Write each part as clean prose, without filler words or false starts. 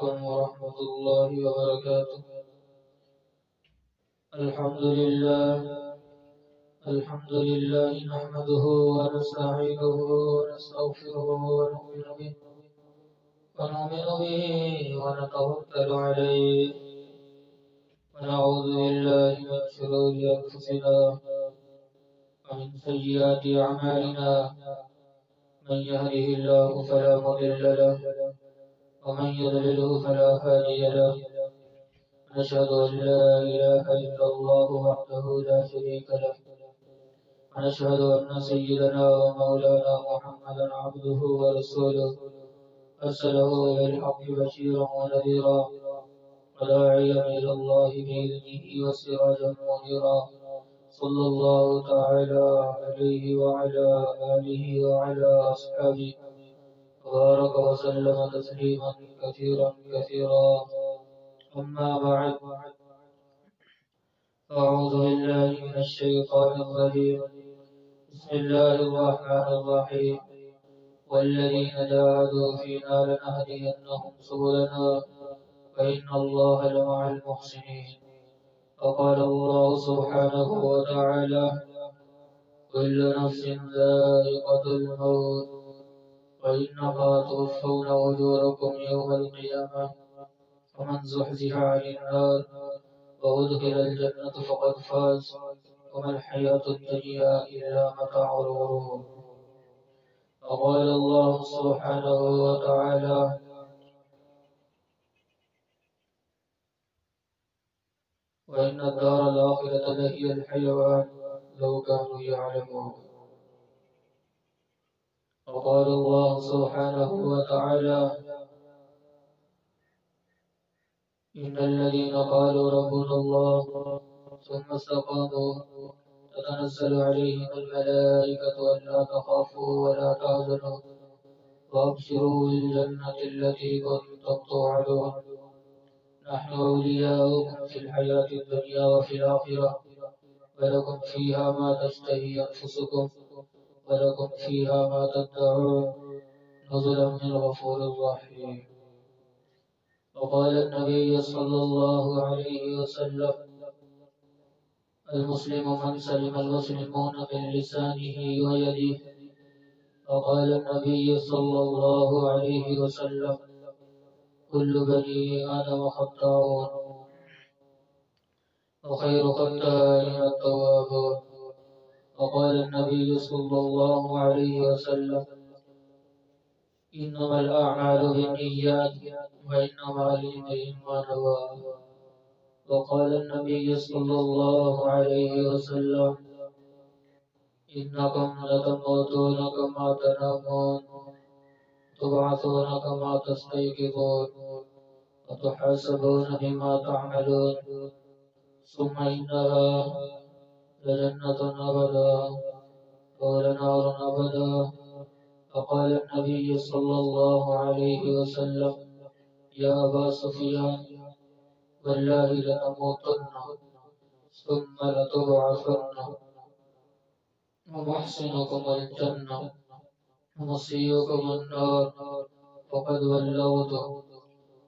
عليكم ورحمة الله وبركاته. الحمد لله نحمده ونستعينه ونستغفره ونؤمن به ونتوكل عليه ونعوذ بالله من شرور أنفسنا ومن سيئات أعمالنا. من يهده الله فلا مضل له ومن يضلله فلا هادي له. ونشهد أن لا إله إلا الله وحده لا شريك له. ونشهد أن سيدنا ومولانا محمدا عبده ورسوله أرسله بالحق بشيرا ونذيرا وداعيا إلى الله بإذنه وسراجا منيرا. صلى الله تعالى عليه وعلى آله وعلى أصحابه وبارك وسلم تسليما كثيرا. أما بعد، أعوذ بالله من الشيطان الرجيم. بسم الله الرحمن الرحيم. والذين جاهدوا فينا لنهدينهم سبلنا وإن الله لمع المحسنين. وقال الله سبحانه وتعالى: كل نفس ذائقة الموت وإنما توفون أجوركم يوم القيامة فمن زحزح عن النار وأدخل الجنة فقد فاز وما الحياة الدنيا إلا متاع الغرور. وقال الله سبحانه وتعالى: وإن الدار الآخرة لهي الحيوان لو كانوا يعلمون. وقال الله سبحانه وتعالى: إن الذين قالوا ربنا الله ثم استقاموا تتنزل عليهم الملائكة ألا تخافوا ولا تحزنوا وأبشروا بالجنة التي كنتم توعدون. نحن أولياؤكم في الحياة الدنيا وفي الآخرة ولكم فيها ما تشتهي أنفسكم ولكم فيها ما تدعون نزلا من غفور رحيم. وقال النبي صلى الله عليه وسلم: المسلم من سلم المسلمون من لسانه ويده. وقال النبي صلى الله عليه وسلم: كل بني آدم خطاؤون وخير خطائين التوابون. وقال النبي صلى الله عليه وسلم: إنما الأعمال بالنيات وإنما لامرئ ما نوى. وقال النبي صلى الله عليه وسلم: إنكم لتموتون كما تنامون تبعثون كما تستيقظون وتحاسبون بما تعملون ثم إنها لجنة أبدا ولنار أبدا. فقال النبي صلى الله عليه وسلم: يا أبا سفيان والله لتموتن ثم لتبعثن ومحسنكم الجنة ومسيئكم النار فقد ولوت،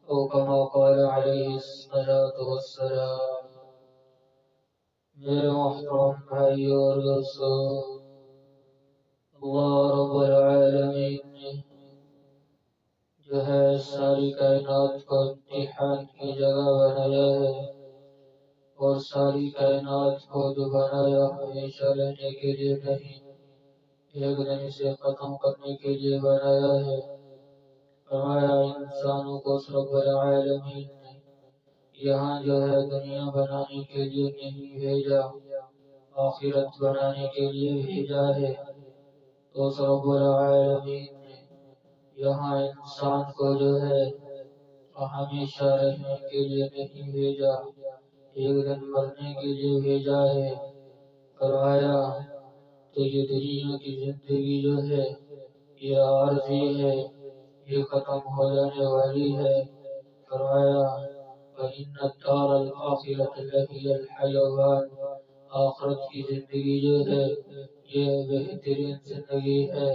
أو كما قال عليه الصلاة والسلام. میرے محترم بھائی اور دوستو، اللہ رب العالمین نے جو ہے ساری کائنات کو امتحان کی جگہ بنایا ہے، اور ساری کائنات کو جو بنایا ہمیشہ رہنے کے لیے نہیں، ایک دن اسے ختم کرنے کے لیے بنایا ہے۔ فرمایا انسانوں کو رب العالمین نے یہاں جو ہے دنیا بنانے کے لیے نہیں بھیجا، آخرت بنانے کے لیے بھیجا ہے۔ تو رب العالمین نے یہاں انسان کو جو ہے ہمیشہ رہنے کے لیے نہیں بھیجا، ایک دن مرنے کے لیے بھیجا ہے۔ فرمایا تو یہ دنیا کی زندگی جو ہے یہ عارضی ہے، یہ ختم ہو جانے والی ہے۔ فرمایا وَإِنَّ الدَّارَ الْآخِرَةَ لَهِيَ الْحَيَوَانُ، آخرت کی زندگی جو ہے یہ بہترین زندگی ہے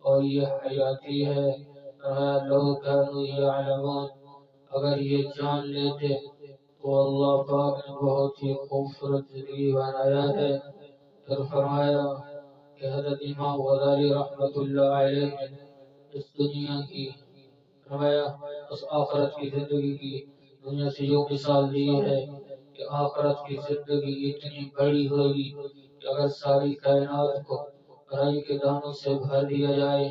اور یہ حیاتی ہے۔ لو كانوا يعلمون، اگر یہ جان لیتے تو اللہ پاک نے بہت ہی خوبصورت زندگی بنایا ہے۔ پھر فرمایا کہ حضرت امام غزالی رحمۃ اللہ علیہ نے اس دنیا کی فرمایا اس آخرت کی زندگی کی دنیا سے جو مثال دی ہے کہ آخرت کی زندگی اتنی بڑی ہوگی کہ اگر ساری کائنات کو رائی کے دانوں سے بھر دیا جائے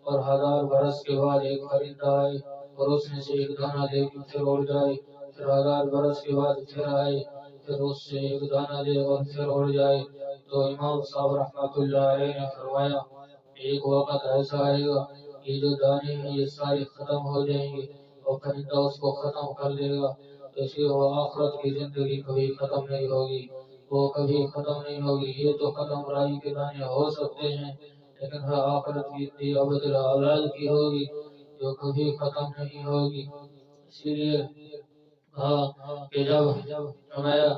اور 1000 برس کے بعد ایک پرندہ آئے اور اس میں سے ایک دانہ لے کے پھر اڑ جائے، پھر 1000 برس کے بعد پھر آئے، پھر اس سے ایک دانہ لے اور پھر اڑ جائے، تو امام صاحب رحمۃ اللہ علیہ نے فرمایا ایک وقت ایسا آئے گا یہ جو دانے ہیں یہ سارے ختم ہو جائیں گے اور پرندہ اس کو ختم کر دے گا، تو اس لیے وہ آخرت کی زندگی کبھی ختم نہیں ہوگی، وہ کبھی ختم نہیں ہوگی۔ یہ تو ختم رائی کے دانے ہو سکتے ہیں لیکن ہر آخرت کی ابد الاولاد کی ہوگی جو کبھی ختم نہیں ہوگی۔ اسی لیے ہاں کہ جب فرمایا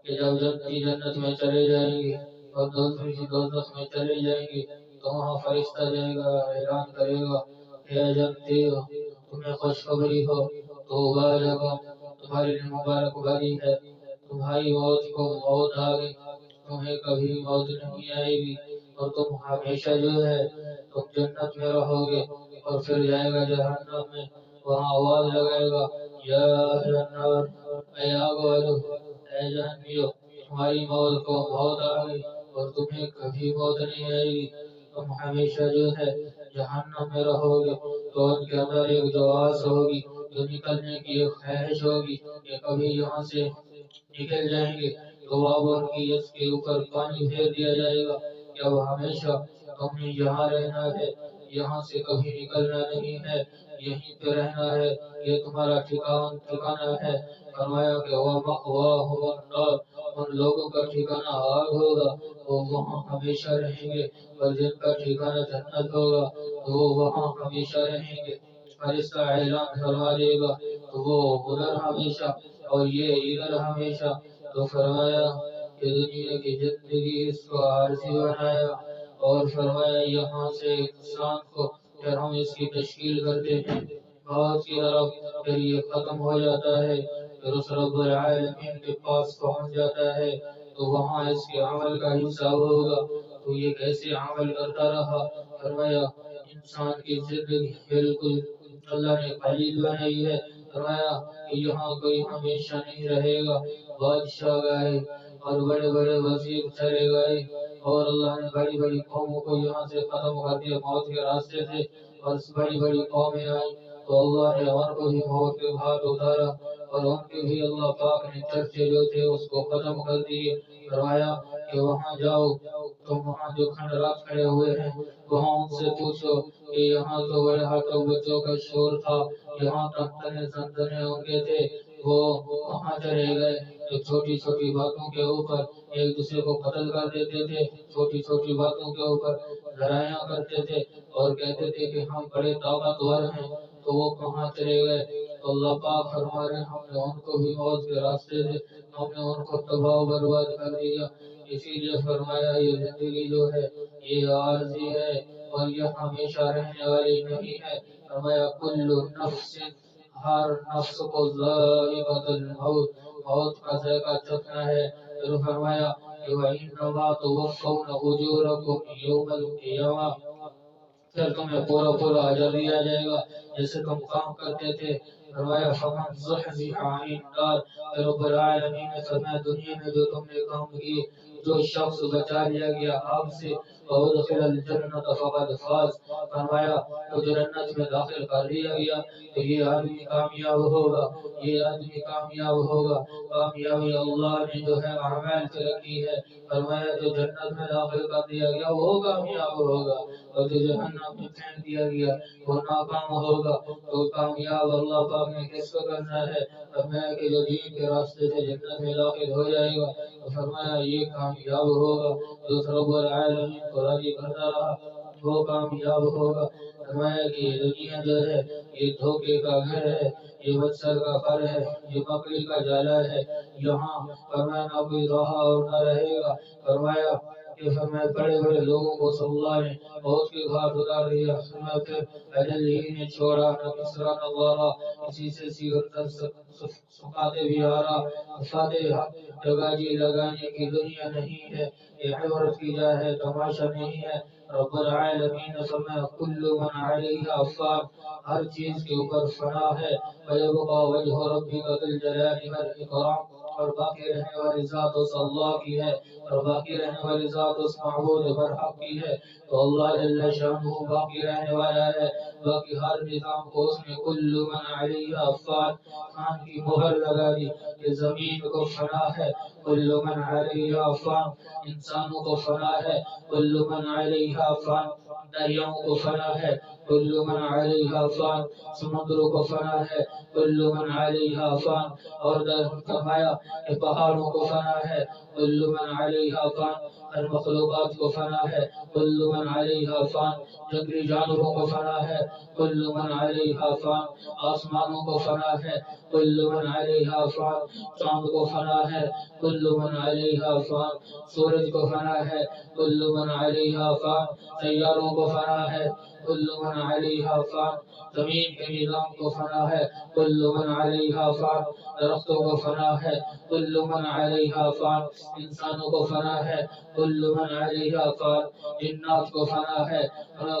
کہ جب جنتی جنت میں چلے جائیں گے اور دوزخی دوزخ میں چلے جائیں گے تو وہاں فرشتہ جائے گا، اعلان کرے گا اے جنتی ہو تمہیں خوشخبری ہو تو لکم تمہارے لیے مبارک باری ہے، تمہاری موت کو موت آ گئی، تمہیں کبھی موت نہیں آئے گی اور تم ہمیشہ جو ہے تم جنت میں رہو گے۔ اور پھر جائے گا جہنم میں، وہاں آواز لگائے گا یا اہل النار اے آگ والو اے جہنمیو تمہاری موت کو موت آ گئی اور تمہیں کبھی موت نہیں آئے گی، تم ہمیشہ جو ہے جہنم میں رہو گے۔ تو ان کے اندر ایک جو آس ہوگی، جو نکلنے کی ایک خواہش ہوگی کہ کبھی یہاں سے نکل جائیں گے، تو اب ان کی اس کے اوپر پانی پھیر دیا جائے گا کہ اب ہمیشہ تم نے یہاں رہنا ہے، یہاں سے کبھی نکلنا نہیں ہے، یہیں پہ رہنا ہے، یہ تمہارا ٹھکانہ ہے۔ فرمایا کہ وَمَأْوَاهُمُ النَّارُ ان لوگوں کا ٹھکانہ آگ ہوگا، وہ وہاں ہمیشہ رہیں گے، اور جن کا ٹھکانہ جنت ہوگا تو وہ وہاں ہمیشہ رہیں گے۔ فرشتہ اعلان فرما دے گا تو وہ ادھر ہمیشہ اور یہ ادھر ہمیشہ۔ تو فرمایا کہ دنیا کی زندگی اس کو عارضی بنایا اور فرمایا یہاں سے انسان کو پھر ہم اس کی تشکیل کرتے ہیں بہت کی طرف، پھر یہ ختم ہو جاتا ہے، پھر اس رب العالمین کے پاس پہنچ جاتا ہے تو وہاں اس کے عمل کا حساب ہوگا تو یہ کیسے عمل کرتا رہا۔ فرمایا انسان کی زندگی بالکل اللہ نے قلیل بنائی ہے، فرمایا کہ یہاں کوئی ہمیشہ نہیں رہے گا، بادشاہ گئے اور بڑے بڑے وزیر چلے گئے اور اللہ نے بڑی بڑی قوموں کو یہاں سے ختم کر دیا موت کے راستے سے، اور بڑی بڑی قومیں آئی تو اللہ نے ان کو بھی موت کے ہاتھ اتارا اور ان کے بھی اللہ پاک نے چرچے جو تھے اس کو ختم کر دیے۔ فرمایا کہ وہاں جاؤ تم وہاں جو کھنڈرات کھڑے ہوئے ہیں وہاں ان سے پوچھو کہ یہاں تو بڑے ہاتھوں بچوں کا شور تھا، یہاں تختنے سنتنے ان کے تھے، وہ کہاں چلے گئے؟ تو چھوٹی چھوٹی باتوں کے اوپر ایک دوسرے کو قتل کر دیتے تھے، چھوٹی چھوٹی باتوں کے اوپر لڑائیاں کرتے تھے اور کہتے تھے کہ ہم بڑے طاقتور ہیں، تو وہ کہاں چلے گئے؟ تو اللہ پاک فرما رہے ہیں ہم نے ان کو بھی موت کے راستے سے ہم نے ان کو تباہ و برباد کر دیا۔ اسی لیے فرمایا یہ زندگی جو ہے یہ عارضی ہے اور یہ ہمیشہ رہنے والی نہیں ہے۔ فرمایا کل نفس ہر نفس کو ذائقۃ الموت موت کا ذائقہ چکھنا ہے۔ پھر فرمایا کہ وَإِنَّمَا تُوَفَّوْنَ أُجُورَكُمْ يَوْمَ الْقِيَامَةِ پھر تمہیں پورا پورا اجر دیا جائے گا جیسے تم کام کرتے تھے۔ فرمایا فَمَنْ زُحْزِحَ عَنِ النَّارِ پھر رب العالمین نے فرمایا دنیا میں جو تم نے کام کیے جو شخص بچا لیا گیا آگ سے وَأُدْخِلَ الْجَنَّةَ فَقَدْ فَازَ فرمایا تو جنت میں داخل کر دیا گیا تو یہ آدمی کامیاب ہوگا، یہ آدمی کامیاب ہوگا۔ کامیابی اللہ نے جو ہے اعمال سے رکھی ہے۔ فرمایا جو جنت میں داخل کر دیا گیا وہ کامیاب ہوگا اور جو جہنم میں پھینک دیا گیا وہ ناکام ہوگا۔ تو کامیاب اللہ پاک نے کس کو کرنا ہے؟ فرمایا کہ جو دین کے راستے سے جنت میں داخل ہو جائے گا تو فرمایا یہ کامیاب ہوگا، جو رب العالمین کو راضی کرتا رہا وہ کامیاب ہوگا۔ فرمایا کہ یہ دنیا جو ہے یہ دھوکے کا گھر ہے، یہ مچھر کا گھر ہے، یہ مکڑی کا جالا ہے، یہاں فرمایا نہ کوئی رہا اور نہ رہے گا۔ فرمایا کہ فرمائے بڑے بڑے لوگوں کو صلی اللہ نے موت کے گھاٹ اتار دیا، فرمایا پھر اجل ہی نے چھوڑا، نہ کسرا نہ وارا کسی سے سیغت سکھاتے بھی آ رہا، فاتح جگہ جی لگانے کی دنیا نہیں ہے، یہ عبرت کی جا ہے تماشا نہیں ہے۔ رب العالمین نے فرمایا کل من علیہا فان، ہر چیز کے اوپر فنا ہے، ویبقى وجہ ربک ذی الجلال والاکرام، اور باقی رہنے والی ذات اس اللہ کی ہے، اور باقی رہنے والی ذات اس معبود برحق کی ہے۔ تو اللہ جل شانہ باقی رہنے والا ہے، باقی ہر نظام کو اس نے کل من علیہا فان فان کی مہر لگا دی کہ زمین کو فنا ہے، کل من علیہا فان، انسانوں کو فنا ہے، کل من علیہا فان، دریاؤں کو فنا ہے، کل من علیہا فان، سمندروں کو فنا ہے، کل من علیہا فان، اور فرمایا کہ پہاڑوں کو فنا ہے، کل من علیہا فان، ہر مخلوقات کو فنا ہے، کل من علیہا فان، جنگلی جانوروں کو فنا ہے، کل من علیہا فان، آسمانوں کو فنا ہے، کل من علیہا فان، چاند کو فنا ہے، کل من علیہا فان، سورج کو فنا ہے، کل من علیہا فان، سیاروں کو فنا ہے، کل من علیہا فان، زمین کے نظام کو فنا ہے، کل من علیہا فان، درختوں کو فنا ہے، کل من علیہا فان، انسانوں کو فنا ہے، کل من علیہا فان، جنات کو فنا ہے،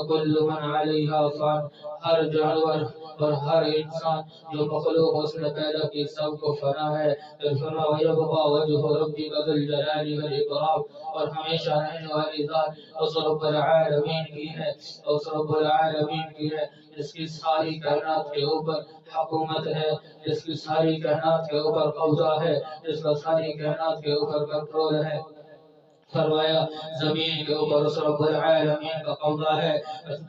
کل من علیہا فان، ہر جانور اور ہر انسان جو مخلوق اس نے پیدا کی سب کو فنا ہے۔ پھر فرمایا وَيَبْقَى وَجْهُ رَبِّكَ ذُو الْجَلَالِ وَالْإِكْرَامِ، اور ہمیشہ رہنے والی ذات اس رب العالمین کی ہے، اس رب العالمین کی ہے جس کی ساری کائنات کے اوپر حکومت ہے، جس کی ساری کائنات کے اوپر قبضہ ہے، جس کا ساری کائنات کے اوپر کنٹرول ہے۔ فرمایا زمین کے اوپر اس رب العالمین کا قبضہ ہے،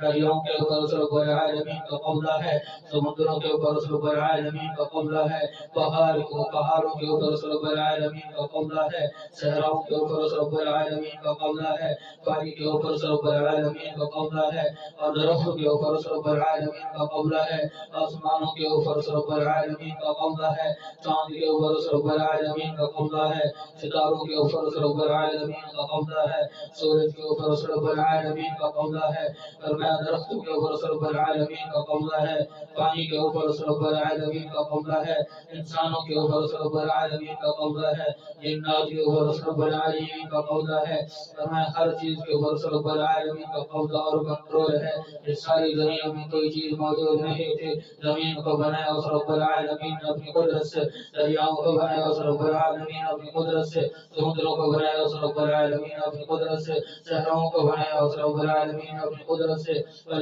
دریاؤں کے اوپر اس رب العالمین کا قبضہ ہے، سمندروں کے اوپر اس رب العالمین کا قبضہ ہے، پہاڑوں کے اوپر اس رب العالمین کا قبضہ ہے، صحراؤں کے اوپر اس رب العالمین کا قبضہ ہے، پانی کے اوپر اس رب العالمین کا قبضہ ہے، اور درختوں کے اوپر اس رب العالمین کا قبضہ ہے، آسمانوں کے اوپر اس رب العالمین کا قبضہ ہے، چاند کے اوپر اس رب العالمین کا قبضہ ہے، ستاروں کے اوپر اس رب العالمین کا قبضہ ہے، سورج کے اوپر اس رب العالمین کا قبضہ ہے، فرمایا درختوں کے اوپر اس رب العالمین کا قبضہ ہے، پانی کے اوپر اس رب العالمین کا قبضہ ہے، انسانوں کے اوپر اس رب العالمین کا قبضہ ہے، جنات کے اوپر اس رب العالمین کا قبضہ ہے، فرمایا ہر چیز کے اوپر اس رب العالمین کا قبضہ اور کنٹرول ہے۔ اس ساری دنیا میں کوئی چیز موجود نہیں تھی، زمین کو بنایا اس رب العالمین نے اپنی قدرت سے، دریاؤں کو بنایا اس رب العالمین نے اپنی قدرت سے، سمندروں کو بنایا اس رب العالمین نے اپنی قدرت سے، صحراؤں کو بنایا اس رب العالمین نے اپنی قدرت سے،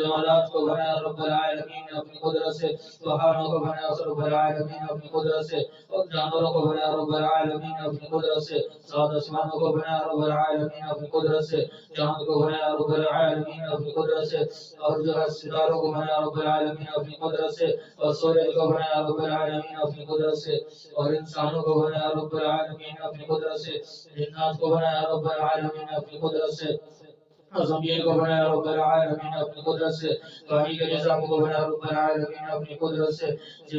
جمالات کو بنایا رب العالمین نے اپنی قدرت سے، پہاڑوں کو بنایا اس رب العالمین نے اپنی قدرت سے، اور جانوروں کو بنایا رب العالمین نے اپنی قدرت سے، سات آسمانوں کو بنایا رب العالمین نے اپنی قدرت سے، چاند کو بنایا رب العالمین نے اپنی قدرت سے، اور جو ہے ستاروں کو بنایا رب العالمین نے اپنی قدرت سے، اور سورج کو بنایا رب العالمین نے اپنی قدرت سے، اور انسانوں کو بنایا رب العالمین نے اپنی قدرت سے، جنات کو بنایا رب العالمین نے اپنی قدرت سے، زمین کو بنایا رب العالمین نے اپنی قدرت سے، پانی کے نظام کو بنایا رب العالمین نے اپنی قدرت سے،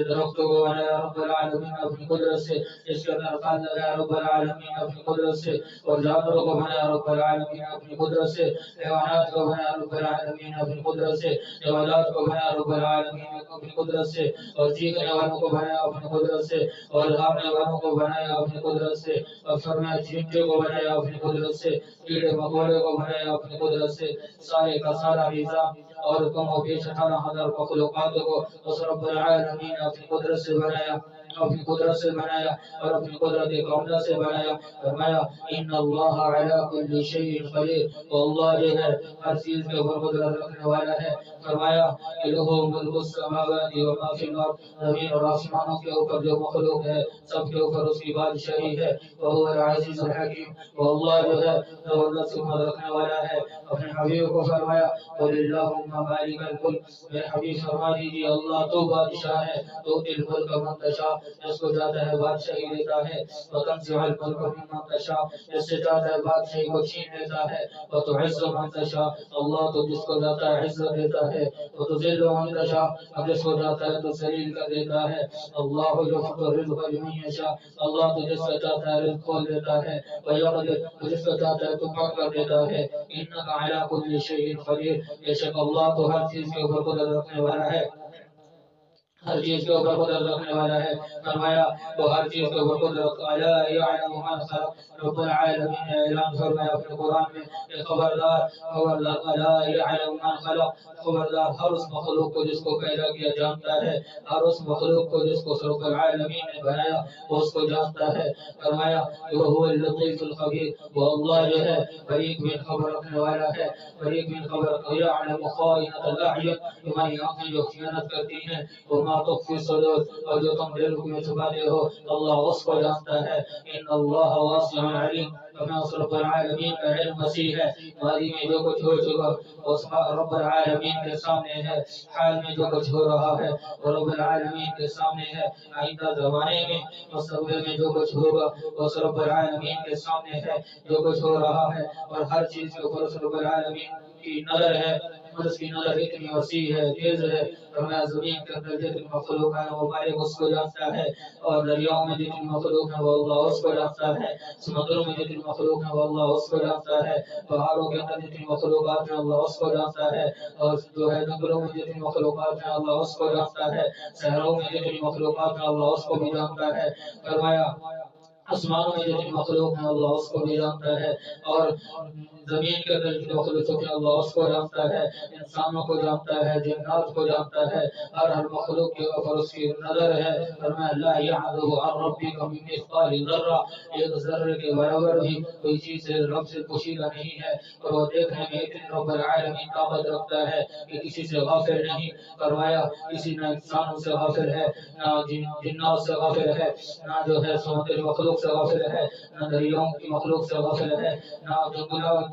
درختوں کو بنایا رب العالمین نے اپنی قدرت سے، اس کے اندر پھل لگایا رب العالمین نے اپنی قدرت سے، اور جانوروں کو بنایا رب العالمین نے اپنی قدرت سے، حیوانات کو بنایا رب العالمین نے اپنی قدرت سے، جمادات کو بنایا رب العالمین نے اپنی قدرت سے، اور چیخنے والوں کو بنایا اپنی قدرت سے، اور ہارنے والوں کو بنایا اپنی قدرت سے، اور فرمایا چینٹے کو بنایا اپنی قدرت سے، کیڑے مکوڑے کو بنایا اپنی قدرت سے، سارے کا سارا نظام اور کم و بیش 18,000 مخلوقات کو اس رب العالمین نے اپنی قدرت سے بنایا، اپنی قدرت سے بنایا، اور اپنی قدرت کاملہ سے بنایا۔ فرمایا ان اللہ علی کل شیء قدیر، تو اللہ جو ہے ہر چیز کے اوپر قدرت رکھنے والا ہے۔ فرمایا کہ لہ ملک السماوات وما فی الارض، زمین اور آسمانوں کے اوپر جو مخلوق ہے سب کے اوپر اس کی بادشاہی ہے، وهو العزیز الحکیم، وہ اللہ جو ہے زبردست حکمت رکھنے والا ہے، اپنے حبیب کو فرمایا قل اللہم مالک الملک، میرے حبیب فرما دیجیے اللہ تو بادشاہ ہے، تو الملک من تشاء، جس کو چاہتا ہے بادشاہی دیتا ہے، وتنزع الملک ممن تشاء، جس سے چاہتا ہے بادشاہی کو چھین لیتا ہے، وتعز من تشاء، اللہ تو جس کو چاہتا ہے عزت دیتا ہے، وتذل من تشاء، اور جس کو چاہتا ہے تو ذلیل کر دیتا ہے، اللہ یبسط الرزق لمن یشاء، اللہ تو جس کو چاہتا ہے رزق کھول دیتا ہے، ویقدر، جس کو چاہتا ہے تو بند کر دیتا ہے، انک علی کل شیء قدیر، بے شک اللہ تو ہر چیز کے اوپر قدرت رکھنے والا ہے، ہر چیز کے اوپر قدرت رکھنے والا ہے۔ فرمایا وہ ہر چیز کے اوپر قدرت، الا یعلم من خلق، رب العالمین نے اعلان فرمایا اپنے قرآن میں کہ خبردار خبردار، الا یعلم من خلق، خبردار ہر اس مخلوق کو جس کو پیدا کیا جانتا ہے، ہر اس مخلوق کو جس کو رب العالمین نے بنایا وہ اس کو جانتا ہے۔ فرمایا کہ وہ اللطیف الخبیر، وہ اللہ جو ہے بریک بین خبر رکھنے والا ہے، بریک بین خبر، یعلم خائنۃ الاعین، تمہاری آنکھیں جو خیانت کرتی ہیں، وما تخفی الصدور، اور جو تم دل میں چھپاتے ہو اللہ اس کو جانتا ہے، ان اللہ واسع علیم، ہمیں اس رب العالمین کا علم وسیع ہے، ماضی میں جو کچھ ہو چکا اس رب العالمین کے سامنے ہے، حال میں جو کچھ ہو رہا ہے وہ رب العالمین کے سامنے ہے، آئندہ زمانے میں مستقبل میں جو کچھ ہوگا اس رب العالمین کے سامنے ہے، جو کچھ ہو رہا ہے، اور ہر چیز کے اوپر اس رب العالمین کی نظر ہے، اور اس کی نظر اتنی وسیع ہے، تیز ہے، فرمایا زمین کے اندر جتنی مخلوق ہے وہ مالک اس کو جانتا ہے، اور دریاؤں میں جتنی مخلوق ہے وہ اللہ اس کو جانتا ہے، سمندروں میں جتنی مخلوق ہے وہ اللہ اس کو جانتا ہے، پہاڑوں کے اندر جتنی مخلوقات ہیں اللہ اس کو جانتا ہے، اور جو ہے جنگلوں میں جتنی مخلوقات ہیں اللہ اس کو جانتا ہے، صحراؤں میں جتنی مخلوقات ہیں اللہ اس کو بھی جانتا ہے۔ فرمایا آسمانوں میں جتنی مخلوق ہے اللہ اس کو بھی جانتا ہے، اور زمین کے اندر جتنی مخلوق ہے اللہ اس کو جانتا ہے، انسانوں کو جانتا ہے، جنات کو جانتا ہے، ہر مخلوق کے اوپر اس کی نظر ہے۔ فرمایا لا يعذب عن ربك من مثقال ذرہ، ایک ذرے کے برابر بھی کوئی چیز رب سے پوشیدہ نہیں ہے، اور وہ دیکھنے میں اتنی رب العالمین طاقت رکھتا ہے کہ کسی سے غافل نہیں۔ فرمایا کسی نہ انسانوں سے غافل ہے، نہ جنات سے غافل ہے، نہ جو ہے سمندری مخلوق سے غافل ہے، نہ دریاؤں کی مخلوق سے غافل ہے، نہ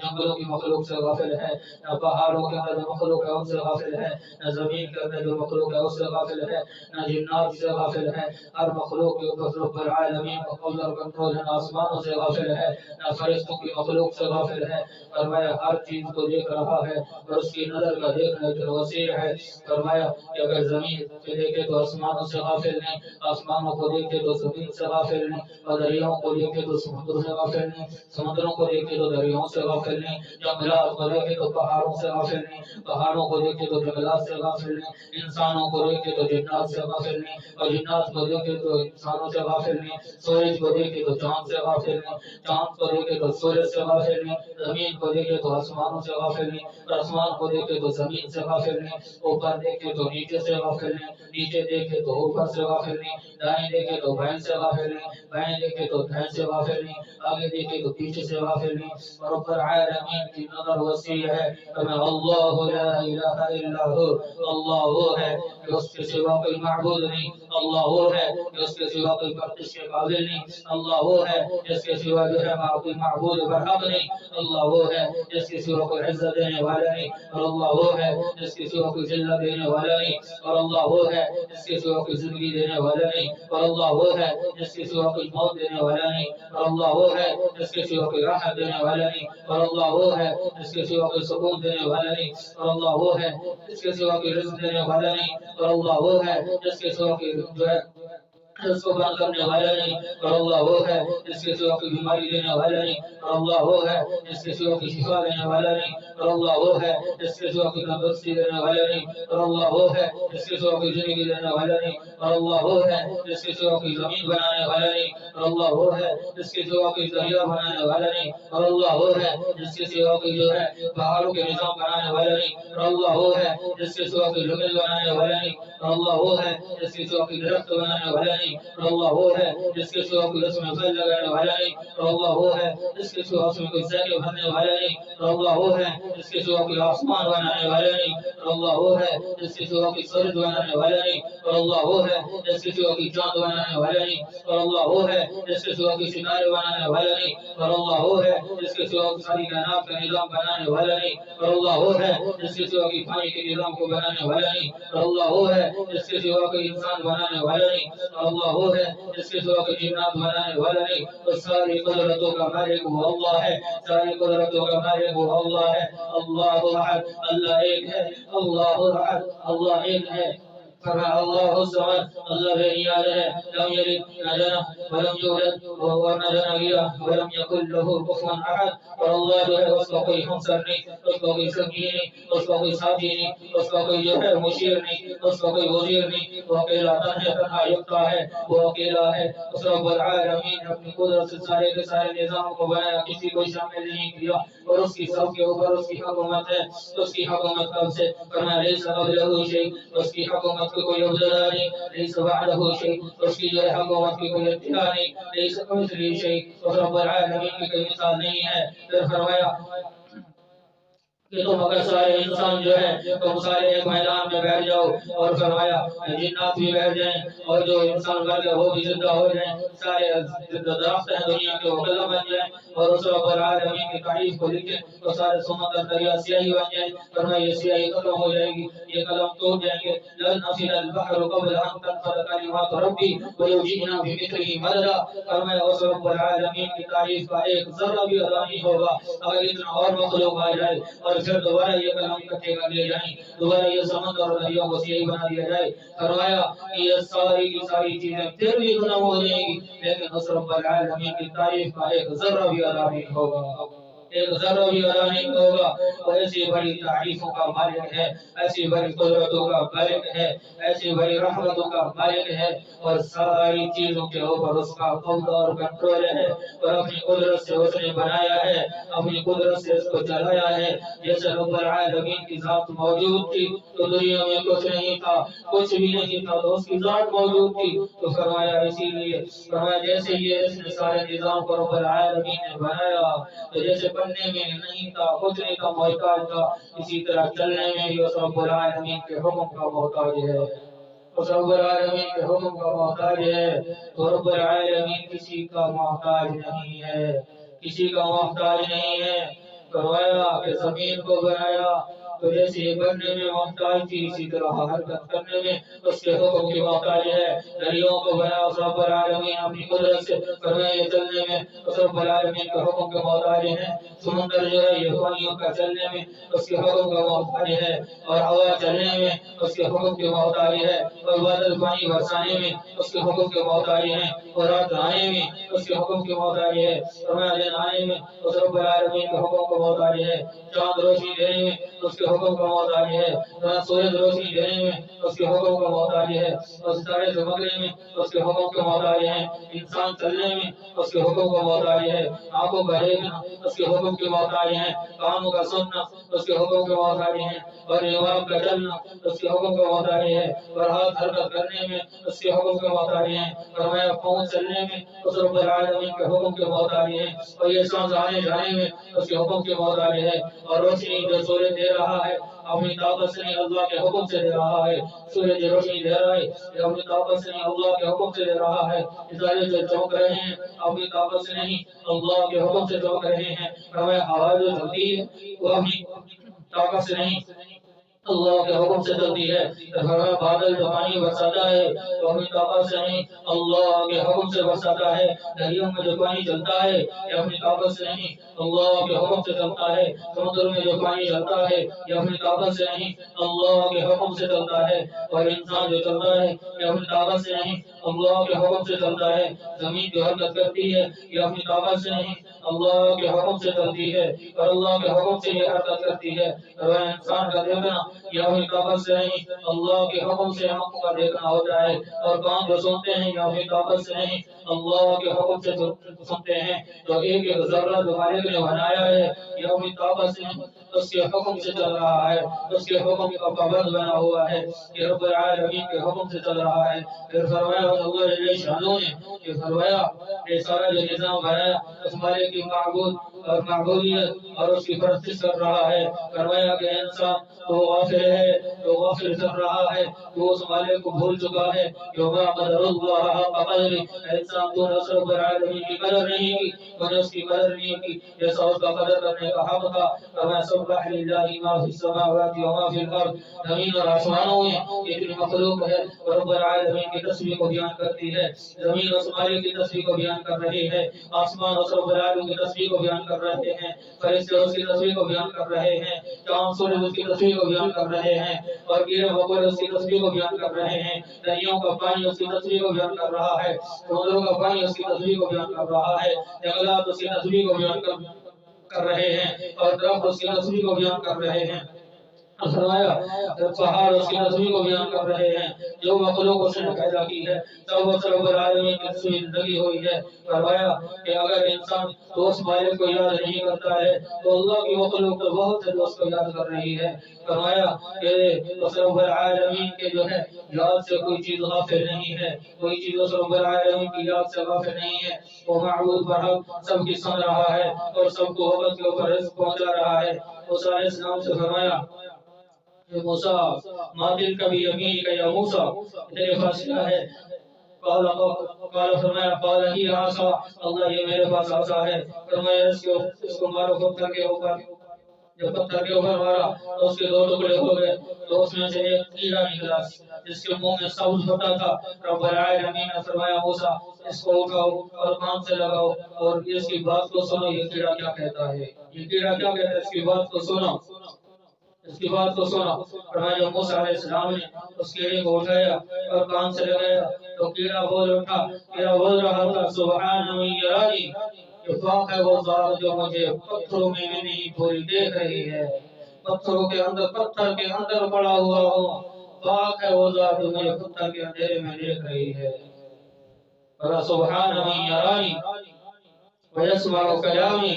جنگلوں کی مخلوق سے غافل ہے، نہ پہاڑوں کے اندر جو مخلوق ہے ان سے غافل ہے، نہ زمین کے اندر جو مخلوق ہے اس سے غافل ہے، نہ جنات سے غافل ہے، ہر مخلوق کے اوپر رب العالمین کا قبضہ اور کنٹرول ہے، نہ آسمانوں سے غافل ہے، نہ فرشتوں کی مخلوق سے غافل ہے۔ فرمایا ہر چیز کو دیکھ رہا ہے، اور اس کی نظر کا دیکھنا اتنا وسیع ہے۔ فرمایا کہ اگر زمین سے دیکھے تو آسمانوں سے غافل نہیں، آسمانوں کو دیکھے تو زمین سے غافل نہیں، اور دریاؤں کو دیکھے تو سمندروں سے غافل نہیں، سمندروں کو دیکھے تو دریاؤں سے غافل نہیں، جنگلات کو دیکھے تو پہاڑوں سے غافل نہیں، پہاڑوں کو دیکھے تو جنگلات سے غافل نہیں، انسانوں کو دیکھے تو جنات سے غافل نہیں، اور جنات کو دیکھے تو انسانوں سے غافل نہیں، سورج کو دیکھے تو چاند سے غافل نہیں، چاند کو دیکھے تو سورج سے غافل نہیں، زمین کو دیکھے تو آسمانوں سے غافل نہیں، اور آسمان کو دیکھے تو زمین سے غافل نہیں، اوپر دیکھے تو نیچے سے غافل نہیں، نیچے دیکھے تو اوپر سے غافل نہیں، دائیں دیکھے تو بائیں سے غافل نہیں، بائیں دیکھے تو دائیں سے غافل نہیں، آگے دیکھے تو پیچھے سے غافل نہیں، اور رب العالمین کی نظر وسیع ہے۔ اللہ لا الہ الا ہو، اللہ وہ ہے کہ اس کے سوا کوئی معبود نہیں، اللہ وہ ہے کہ اس کے سوا کوئی پرستش کے قابل نہیں، اللہ وہ ہے جس کے سوا جو ہے کوئی معبود برحق نہیں، اللہ وہ ہے جس کے سوا کوئی عزت دینے والا نہیں، اور اللہ وہ ہے جس کے سوا کوئی ذلت دینے والا نہیں، اور اللہ وہ ہے جس کے سوا کوئی زندگی دینے والا نہیں، اور اللہ وہ ہے جس کے سوا کوئی موت دینے والا نہیں، اور اللہ وہ ہے جس کے سوا کوئی راحت دینے والا نہیں، اور اللہ وہ ہے جس کے سوا کوئی سکون دینے والا نہیں، اور اللہ وہ ہے جس کے سوا کوئی رزق دینے والا نہیں، اور اللہ وہ ہے جس کے سوا کوئی جو ہے اس کو بند کرنے والا نہیں، اور اللہ وہ ہے جس کے سوا کوئی بیماری دینے والا نہیں، اور اللہ وہ ہے جس کے سوا کوئی شفا دینے والا نہیں، اور اللہ وہ ہے جس کے سوا کوئی تندرستی دینے والا نہیں، اور اللہ وہ ہے جس کے سوا کوئی زندگی دینے والا نہیں، اور اللہ وہ ہے جس کے سوا کوئی زمین بنانے والا نہیں، اور اللہ وہ ہے جس کے سوا کوئی دریا بنانے والا نہیں، اور اللہ وہ ہے جس کے سوا کوئی جو ہے پہاڑوں کے نظام بنانے والا نہیں، اور اللہ وہ ہے جس کے سوا کوئی جنگل بنانے والا نہیں، اور اللہ وہ ہے جس کے سوا کوئی درخت بنانے والا نہیں، نہیں اور اللہ وہ ہے جس کے سوا کوئی اس میں پھل لگانے والا نہیں اور اللہ وہ ہے جس کے سوا اس میں کوئی زہر بھرنے والا نہیں اور اللہ وہ ہے جس کے سوا کوئی آسمان بنانے والا نہیں اور اللہ وہ ہے جس کے سوا کوئی سورج بنانے والا نہیں اور اللہ وہ ہے جس کے سوا کوئی چاند بنانے والا نہیں اور اللہ وہ ہے جس کے سوا کوئی ستارے بنانے والا نہیں اور اللہ وہ ہے جس کے سوا ساری کائنات کا نظام بنانے والا نہیں اور اللہ وہ ہے جس کے سوا کوئی پانی کے نظام کو بنانے والا نہیں اور اللہ وہ ہے جس کے سوا کوئی انسان بنانے والا نہیں اور اللہ وہ ہے جس کے سوا کوئی جنات بنانے والا نہیں اور ساری قدرتوں کا مالک وہ اللہ ہے ساری قدرتوں کا مالک وہ اللہ ہے اللہ احد اللہ ایک ہے اللہ احد اللہ ایک ہے فرمایا اللہ الصمد اللہ بے نیاز ہے لم یلد نہ جنا ولم یولد اور نہ جنا گیا ولم یکن له کفوا احد اور اللہ جو ہے اس کا کوئی ہمسر نہیں اس کا کوئی سنگی نہیں اس کا کوئی ساتھی نہیں اس کا کوئی جو ہے مشیر نہیں اس کا کوئی وزیر نہیں وہ اکیلا تنہا یکتا ہے وہ اکیلا ہے اس رب العالمین اپنی قدرت سے سارے کے سارے نظام کو بنایا کسی کو شامل نہیں کیا اور اس کی سب کے اوپر اس کی حکومت ہے اس کی حکومت کب سے فرمایا لیس قبلہ شیء اس کی حکومت کو کوئی ابتدا نہیں لیس بعدہ شیء اس کی جو ہے حکومت کی کوئی انتہا نہیں لیس کمثلہ شیء اس رب العالمین کی کوئی مثال نہیں ہے پھر فرمایا کہ تم اگر سارے انسان جو ہے تم سارے ایک میدان میں بیٹھ جاؤ اور فرمایا جنات بھی بیٹھ جائیں اور جو انسان مر گئے وہ بھی زندہ ہو جائیں سارے درخت ہیں دنیا کے وہ قلم بن جائیں اور اس رب العالمین کی تعریف کو لکھیں تو سارے سمندر دریا سیاہی بن جائیں فرمایا یہ سیاہی ختم ہو جائے گی یہ قلم ٹوٹ جائیں گے لن نفد البحر قبل ان تنفد کلمات ربی ولو جئنا بمثله مددا فرمایا اس رب العالمین کی تعریف کا ایک ذرہ بھی ادا نہیں ہوگا اگر اتنا اور مخلوق آ جائے اور پھر دوبارہ یہ کلام اکٹھے کر لیے جائیں دوبارہ یہ سمندر اور دریاؤں کو سیاہی بنا دیا جائے فرمایا کہ یہ ساری کی ساری چیزیں پھر بھی ختم ہو جائیں گی لیکن اس رب العالمین کی تعریف کا ایک ذرہ بھی ادا نہیں ہوگا ایک ذرہ بھی ادا نہیں ہوگا وہ ایسی بڑی تعریفوں کا مالک ہے ایسی بڑی قدرتوں کا مالک ہے ایسی بڑی رحمتوں کا مالک ہے اور ساری چیزوں کے اوپر اس کا قبضہ اور کنٹرول ہے اور اپنی قدرت سے اس نے بنایا ہے اپنی قدرت سے اس کو چلایا ہے جیسے رب العالمین کی ذات موجود تھی تو دنیا میں کچھ نہیں تھا کچھ بھی نہیں تھا تو اس کی ذات موجود تھی تو فرمایا اسی لیے فرمایا جیسے یہ اس نے سارے نظام کو رب العالمین نے بنایا تو جیسے بننے میں نہیں تھا کچھ نہیں تھا محتاج تھا اسی طرح چلنے میں بھی اس رب العالمین کے حکم کا محتاج ہے اس رب العالمین کے حکم کا محتاج ہے تو رب العالمین کسی کا محتاج نہیں ہے کسی کا محتاج نہیں ہے فرمایا کہ زمین کو بنایا تو جیسے بننے میں محتاج تھی اسی طرح حرکت کرنے میں اس کے حکم کی محتاج ہے دریاؤں کو بنایا اس رب العالمین اپنی قدرت سے فرمایا چلنے میں اس رب العالمین کے حکم کے محتاج ہیں سمندر جو ہے یہ پانیوں کا چلنے میں اس کے حکم کا محتاج ہے اور ہوا چلنے میں اس کے حکم کے محتاج ہے اور بادل پانی برسانے میں اس کے حکم کے محتاج ہیں اور رات آنے میں اس کے حکم کے محتاج ہے فرمایا دن آنے میں اس رب العالمین کے حکم کا محتاج ہے چاند روشنی دینے میں اس کے حکم کا محتاج ہے سورج روشنی دینے میں اس کے حکم کا محتاج ہے اور ستارے چمکنے میں اس کے حکم کے محتاج ہیں انسان چلنے میں اس کے حکم کا محتاج ہے آنکھوں کا دیکھنا اس کے حکم کے محتاج ہیں کانوں کا سننا اس کے حکم کے محتاج ہیں اور دماغ کا چلنا اس کے حکم کا محتاج ہے اور ہاتھ حرکت کرنے میں اس کے حکم کے محتاج ہیں فرمایا پاؤں چلنے میں اس رب العالمین کے حکم کے محتاج ہیں اور یہ سانس آنے جانے میں اس کے حکم کے محتاج ہے اور روشنی جو سورج دے رہا ہے اپنی طاقت سے نہیں اللہ کے حکم سے دے رہا ہے سورج روشنی دے رہا ہے یہ اپنی طاقت سے نہیں اللہ کے حکم سے دے رہا ہے ستارے جو چمک رہے ہیں اپنی طاقت سے نہیں اللہ کے حکم سے چمک رہے ہیں فرمایا ہوا جو چلتی ہے وہ اپنی طاقت سے نہیں اللہ کے حکم سے چلتی ہے فرمایا بادل جو پانی برساتا ہے تو اپنی طاقت سے نہیں اللہ کے حکم سے برساتا ہے دریاؤں میں جو پانی چلتا ہے یہ اپنی طاقت سے نہیں اللہ کے حکم سے چلتا ہے سمندر میں جو پانی چلتا ہے یہ اپنی طاقت سے نہیں اللہ کے حکم سے چلتا ہے اور انسان جو چلتا ہے یہ اپنی طاقت سے نہیں اللہ کے حکم سے چلتا ہے زمین جو حرکت کرتی ہے یہ اپنی طاقت سے نہیں اللہ کے حکم سے چلتی ہے اور اللہ کے حکم سے یہ حرکت کرتی ہے اور انسان کا دیکھنا یا پھر طاقت سے نہیں، اللہ کے حکم سے آنکھوں کا دیکھنا ہوتا ہے اور کان کو سنتے ہیں، یا پھر طاقت سے نہیں، اللہ کے حکم سے سنتے ہیں تو ایک ایک ذرہ جو مالک نے بنایا ہے، یا پھر طاقت سے اس کے حکم سے چل رہا ہے، اس کے حکم کا پابند بنا ہوا ہے، کہ رب العالمین کے حکم سے چل رہا ہے۔ پھر فرمایا اللہ جل شانہ نے کہ فرمایا یہ سارا جو نظام بنایا اس مالک کی معبود اور معبودیت اور اس کی پرستش کر رہا ہے۔ فرمایا کہ انسان تو غافل ہے، تو غافل کر رہا ہے، تو اس مالک کو بھول چکا ہے۔ وما قدر اللہ حق قدره، انسان تو نے رب العالمین کی قدر نہیں کی، تو نے اس کی قدر نہیں کی جیسا اس کا قدر کرنے کا حق تھا۔ فرمایا سبح للہ ما فی السماوات وما فی الارض، زمین اور آسمانوں میں اتنی مخلوق ہے اور رب العالمین کی تسبیح کو بیان کرتی ہے۔ زمین اس مالک کی تسبیح کو بیان کر رہی ہے، آسمان اس رب العالمین کی تسبیح کو بیان کر رہے ہیں، فرشتے اس کی تسبیح کو بیان کر رہے ہیں، چاند سورج اس کی تسبیح کو بیان کر رہے ہیں، اور کیڑے مکوڑے اس کی تسبیح کو بیان کر رہے ہیں، دریا کا پانی اس کی تسبیح کو بیان کر رہا ہے، سمندروں کا پانی اس کی تسبیح کو بیان کر رہا ہے، جنگلات اس کی تسبیح کو بیان کر رہے ہیں، اور درخت اس کی تسبیح کو بیان کر رہے ہیں۔ فرمایا پہاڑ اس کی تسبیح کو بیان کر رہے ہیں، جو مخلوق اس نے پیدا کی ہے سب اس رب العالمین کی تسبیح لگی ہوئی ہے۔ فرمایا کہ اگر انسان تو اس مالک کو یاد نہیں کرتا ہے تو اللہ کی مخلوق تو بہت ہے جو اس کو یاد کر رہی ہے۔ فرمایا کہ اس رب العالمین کے جو ہے یاد سے کوئی چیز غافل نہیں ہے، کوئی چیز اس رب العالمین کی یاد سے غافل نہیں ہے۔ وہ معبود برحق سب کی سن رہا ہے اور سب کو وقت کے اوپر رزق پہنچا رہا ہے۔ موسیٰ علیہ السلام سے فرمایا موسیٰ ما تلک بیمینک یا موسیٰ، تیرے پاس کیا ہے؟ قال فرمایا قال ہی عصا، اللہ یہ میرے پاس عصا ہے۔ فرمایا اس کو مارو پتھر کے اوپر، جب پتھر کے اوپر مارا تو اس کے دو ٹکڑے ہو گئے، تو اس میں سے ایک کیڑا نکلا جس کے منہ میں سبز ہوتا تھا۔ رب العالمین نے فرمایا موسیٰ اس کو اٹھاؤ اور کان سے لگاؤ اور اس کی بات کو سنو، یہ کیڑا کیا کہتا ہے، یہ کیڑا کیا کہتا ہے، اس کی بات کو سنو، اس کی بات کو سنا۔ فرمایا جب موسیٰ علیہ السلام نے اس کیڑے کو اٹھایا اور کان سے لگایا تو کیڑا بول اٹھا، کیڑا بول رہا تھا سبحان من یرانی، کہ پاک ہے وہ ذات جو مجھے پتھروں میں نہیں پوری دیکھ رہی ہے، پتھروں کے اندر، پتھر کے اندر پڑا ہوا ہوں، پاک ہے وہ ذات جو مجھے پتھر کے اندھیرے میں دیکھ رہی ہے۔ اور سبحان من یرانی ویسمع کلامی،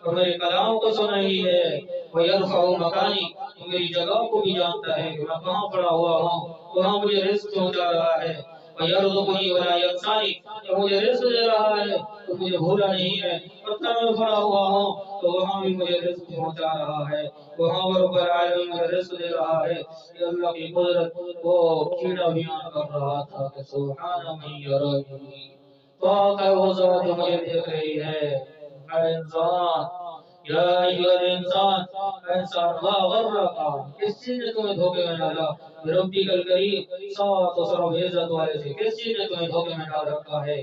اور میرے کلام کو سن رہی ہے، ویرفع مکانی، تو میری جگہ کو بھی جانتا ہے کہ میں کہاں پڑا ہوا ہوں، وہاں مجھے رزق پہنچا رہا ہے، ویرزقنی ولا ینسانی، تو مجھے رزق دے رہا ہے تو مجھے بھولا نہیں ہے، پتھر میں پڑا ہوا ہوں تو وہاں بھی مجھے رزق پہنچا رہا ہے، وہاں پر رب العالمین مجھے رزق دے رہا ہے۔ کہ اللہ کی قدرت وہ کیڑا بیان کر رہا تھا کہ سبحان من یرانی، پاک ہے وہ ذات جو مجھے دیکھ رہی ہے۔ اے انسان، یا ایھا الانسان، انسان ما غرک، کس چیز نے تمہیں دھوکے میں ڈالا، ربک الکریم، ساتھ اس رب عزت والے سے کس چیز نے تمہیں دھوکے میں ڈال رکھا ہے،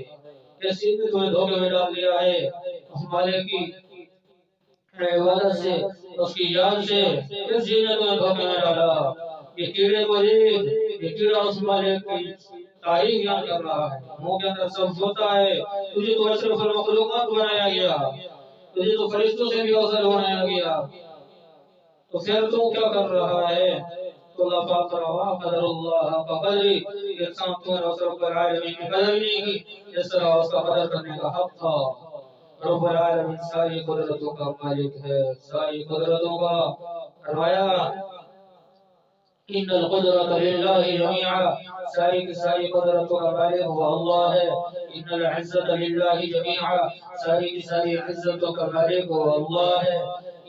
کس چیز نے تمہیں دھوکے میں ڈال دیا ہے، اس مالک کی عبادت سے، اس کی یاد سے، کس چیز نے تمہیں دھوکے میں ڈالا۔ یہ کیڑے کو دیکھ، یہ کیڑا اس مالک کی تعریف بیان کر رہا ہے، منہ کے اندر سبز ہوتا ہے، تجھے تو اشرف المخلوقات بنایا گیا، تجھے تو فرشتوں سے بھی افضل بنایا گیا، تو پھر تو کیا کر رہا ہے۔ تو اللہ پاک روا قدر اللہ کا قدری، انسان تو نے اس رب العالمین کی قدر نہیں کی جس طرح اس کا قدر کرنے کا حق تھا۔ رب العالمین ساری قدرتوں کا مالک ہے، ساری قدرتوں کا۔ فرمایا ان القدرۃ للہ جمیعا، ساری کی ساری قدرتوں کا مالک وہ اللہ ہے۔ ان العزت للہ جمیعا، ساری کی ساری عزتوں کا مالک وہ اللہ ہے۔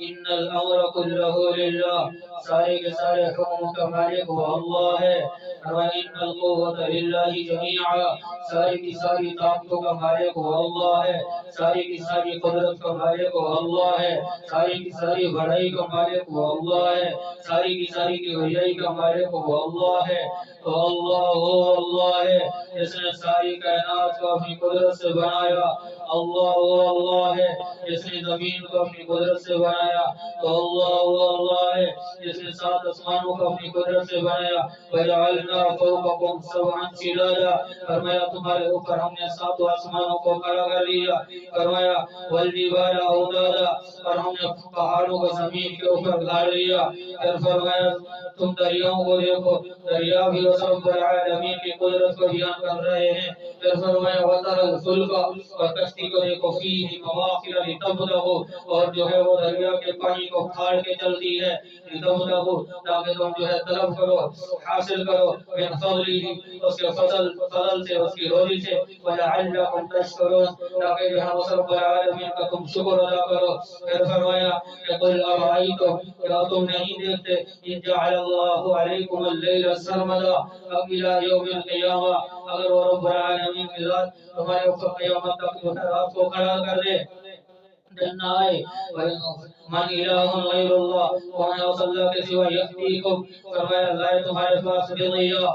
ان الامر کلہ للہ، سارے کے سارے حکموں کا مالک وہ اللہ ہے۔ وان القوۃ للہ جمیعا، ساری کی ساری طاقتوں کا مالک وہ اللہ ہے، ساری کی ساری قدرت کا مالک وہ اللہ ہے، ساری کی ساری بڑائی کا مالک وہ اللہ ہے، ساری کی ساری کبریائی کا مالک وہ اللہ ہے۔ تو اللہ وہ اللہ ہے جس نے ساری کائنات کو اپنی قدرت سے بنایا، اللہ وہ اللہ ہے جس نے زمین کو اپنی قدرت سے بنایا، تو اللہ وہ اللہ ہے جس نے 7 آسمانوں کو اپنی قدرت سے بنایا، وَجَعَلْنَا فَوْقَكُمْ سَبْعًا شِدَادًا، فرمایا تمہارے اوپر ہم نے 7 آسمانوں کو کھڑا کر دیا، فرمایا وَالْجِبَالَ أَوْتَادًا، اور ہم نے پہاڑوں کو زمین کے اوپر گاڑ دیا، پھر فرمایا تم دریاؤں کو دیکھو، دریا بھی رب العالمین کی قدرت کو بیان کر رہے ہیں، پھر فرمایا وَتَرَى الْفُلْكَ، اور کشتی کو دیکھو فِيهِ مَوَاخِرَ لِتَبْتَغُوا، اور جو ہے وہ دریا کے پانی کو پھاڑ کے چلتی ہے، لِتَبْتَغُوا، تاکہ تم جو ہے طلب کرو، حاصل کرو، من فضلہ، اس کے فضل سے، اس کی روزی سے، وَلَعَلَّكُمْ تَشْكُرُونَ، تاکہ جو ہے رب العالمین کا تم شکر ادا کرو، پھر فرمایا کہ قُلْ أَرَأَيْتُمْ، کیا تم نہیں دیکھتے إِن جَعَلَ اللَّهُ عَلَيْكُمُ اللَّيْلَ سَرْمَدًا أَوْ إِلَى يَوْمِ الْقِيَامَةِ، اگر وہ رب العالمین کی ذات تمہارے اوپر قیامت تک جو ہے رات کو کھڑا کر دے، دن نہ آئے، من الہ غیر اللہ، کون ہے اس اللہ کے سوا، یأتیکم، فرمایا لائے تمہارے پاس بضیاء،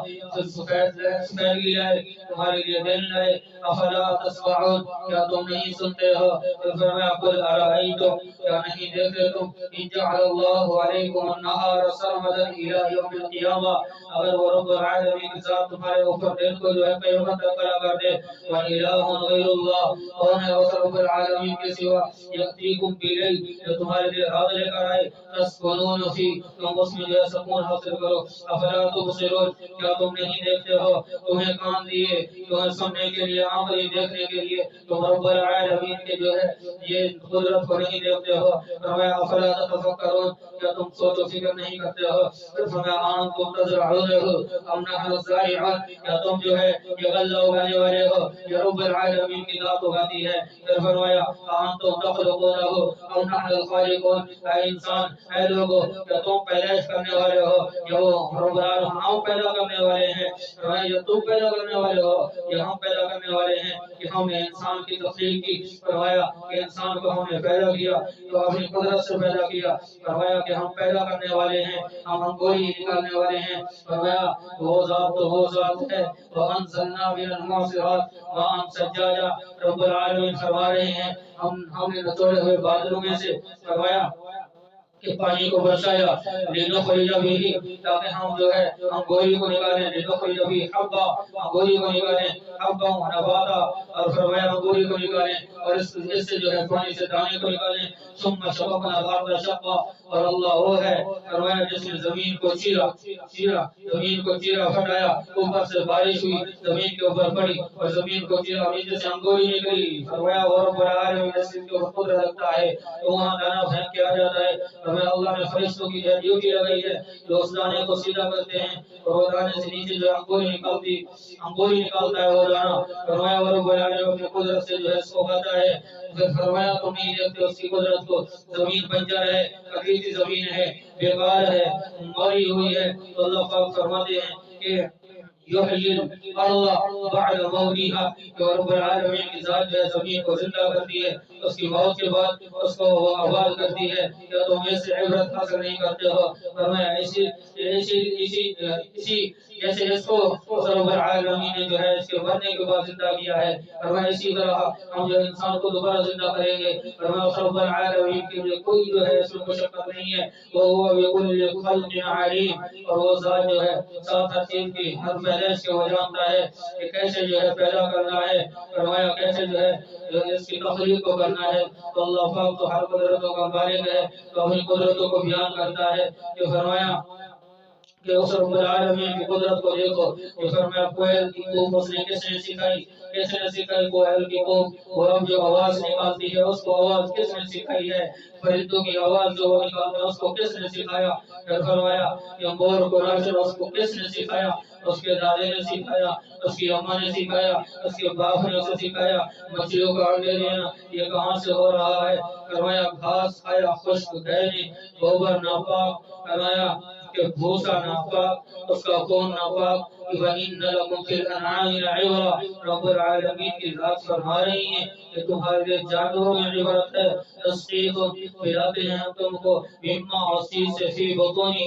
سفید لائے تمہارے لیے دن لائے، افلا تسمعون، کیا تم نہیں سنتے ہو، پھر فرمایا قل ارائیتم، کیا نہیں دیکھتے تم، ان جعل اللہ علیکم النہار سرمدا الى یوم القیامہ، اگر وہ رب العالمین کی ذات تمہارے اوپر دن کو جو ہے قیامت تک کھڑا کر دے، من الہ غیر اللہ، کون ہے اس رب العالمین کے سوا، یأتیکم بلیل، جو تمہارے لیے رات لے کر آئے، تسکنون فی، تم اس میں جو ہے سکون حاصل کرو، افلا تبصرون، کیا تم نہیں دیکھتے ہو، تمہیں کان دیے، تمہیں سننے کے لیے، آنکھیں دیکھنے کے لیے، تم رب العالمین کے جو ہے یہ قدرت کو نہیں دیکھتے ہو، فرمایا افلا تتفکرون، کیا تم سوچ و فکر نہیں کرتے ہو، پھر فرمایا انتم تزرعونہ ام نحن الزارعون، کیا تم جو ہے یہ غلہ اگانے والے ہو، یہ رب العالمین کی ذات اگاتی ہے، پھر فرمایا انتم تخلقونہ ام نحن الخالقون، اے انسان، اے لوگو، کیا تم پیدائش کرنے والے ہو یا وہ رب العالمین ہم پیدا کرنے والے ہیں، فرمایا یہ تم پیدا کرنے والے ہو یا ہم پیدا کرنے والے ہیں، کہ ہم نے انسان کی تخلیق کی، فرمایا کہ انسان کو ہم نے پیدا کیا تو اپنی قدرت سے پیدا کیا، فرمایا کہ ہم پیدا کرنے والے ہیں، ہم انگوری نکالنے والے ہیں، فرمایا وہ ذات تو وہ ذات ہے، وَأَنزَلْنَا مِنَ الْمُعْصِرَاتِ مَاءً ثَجَّاجًا، رب العالمین فرما رہے ہیں ہم نے نچوڑے ہوئے بادلوں میں سے، فرمایا کہ پانی کو برسایا، لِنُخْرِجَ بِهِ، تاکہ ہم جو ہے انگوری کو نکالیں، لِنُخْرِجَ بِهِ حَبًّا، انگوری کو نکالیں، حَبًّا وَنَبَاتًا، اور فرمایا انگوری کو نکالیں، اور اس سے جو ہے پانی سے دانے کو نکالیں، ثُمَّ شَقَقْنَا الْأَرْضَ شَقًّا، اور اللہ وہ ہے، فرمایا جس نے زمین کو چیرا، زمین کو چیرا پھٹایا، اوپر سے بارش ہوئی، زمین کے اوپر پڑی، اور زمین کو چیرا، نیچے سے انگوری نکلی، فرمایا وہ رب العالمین جس کے اوپر قدرت رکھتا ہے، تو وہاں دانا پھینک کے آ جاتا ہے، ہمیں اللہ نے فرشتوں کی ڈیوٹی لگائی ہے جو اس دانے کو سیدھا کرتے ہیں، اور وہ دانے سے نیچے جو انگوری نکالتا ہے وہ دانا، فرمایا وہ رب العالمین اپنی قدرت سے جو ہے اس کو کھاتا ہے، پھر فرمایا تم نہیں دیکھتے اس کی قدرت کو، زمین بنجر ہے، کبھی سی زمین ہے، بیکار ہے، مری ہوئی ہے، تو اللہ پاک فرماتے ہیں کہ یحیی الارض بعد موتها، کہ رب العالمین کی ذات جو ہے زمین کو زندہ کرتی ہے اس کی موت کے بعد اس کو وہ آباد کرتی ہے، کیا تم اس سے عبرت حاصل نہیں کرتے ہو، فرمایا اسی جیسے اس کو رب العالمین نے جو ہے اس کے مرنے کے بعد زندہ کیا ہے، فرمایا اسی طرح ہم جو انسان کو دوبارہ زندہ کریں گے، فرمایا رب العالمین کے لیے کوئی جو ہے اس میں مشقت نہیں ہے، وہ بكل خلق علیم، اور وہ ذات جو ہے ساتھ ہر چیز کی ہر پیدائش کے وہ جانتا ہے کہ کیسے جو ہے پیدا کرنا ہے، فرمایا کیسے جو ہے اس کی تخلیق کو کرنا ہے، تو اللہ پاک تو ہر قدرتوں کا مالک ہے، تو اپنی قدرتوں کو بیان کرتا ہے کہ فرمایا کہ اس رب العالمین کی قدرت کو دیکھو، کہ فرمایا کوئل کی کوم اس نے کس نے سکھائی، کوئل کی کوم، وہ رب جو آواز نکالتی ہے اس کو آواز کس نے سکھائی ہے، فرشتوں کی آواز جو وہ نکالتے ہیں اس کو کس نے سکھایا، پھر فرمایا کہ مور کو ناچنا اس کو کس نے سکھایا، اس کے دادے نے سکھایا، اس کی اماں نے سکھایا، اس کے باپ نے اسے سکھایا، مچھلیوں کا انڈے دینا یہ کہاں سے ہو رہا ہے، فرمایا گھاس کھایا خشک گئے نہیں، گوبر ناپاک، فرمایا کہ بھوسا ناپاک، اس کا خون ناپاک۔ وَإِنَّ لَكُمْ فِي الْأَنْعَامِ لَعِبْرَةً، رب العالمین کی ذات فرما رہی ہے کہ تمہارے لیے جانوروں میں عبرت ہے۔ نسقیکم، پلاتے ہیں ہم تم کو، مما اس چیز سے فی بطونہ،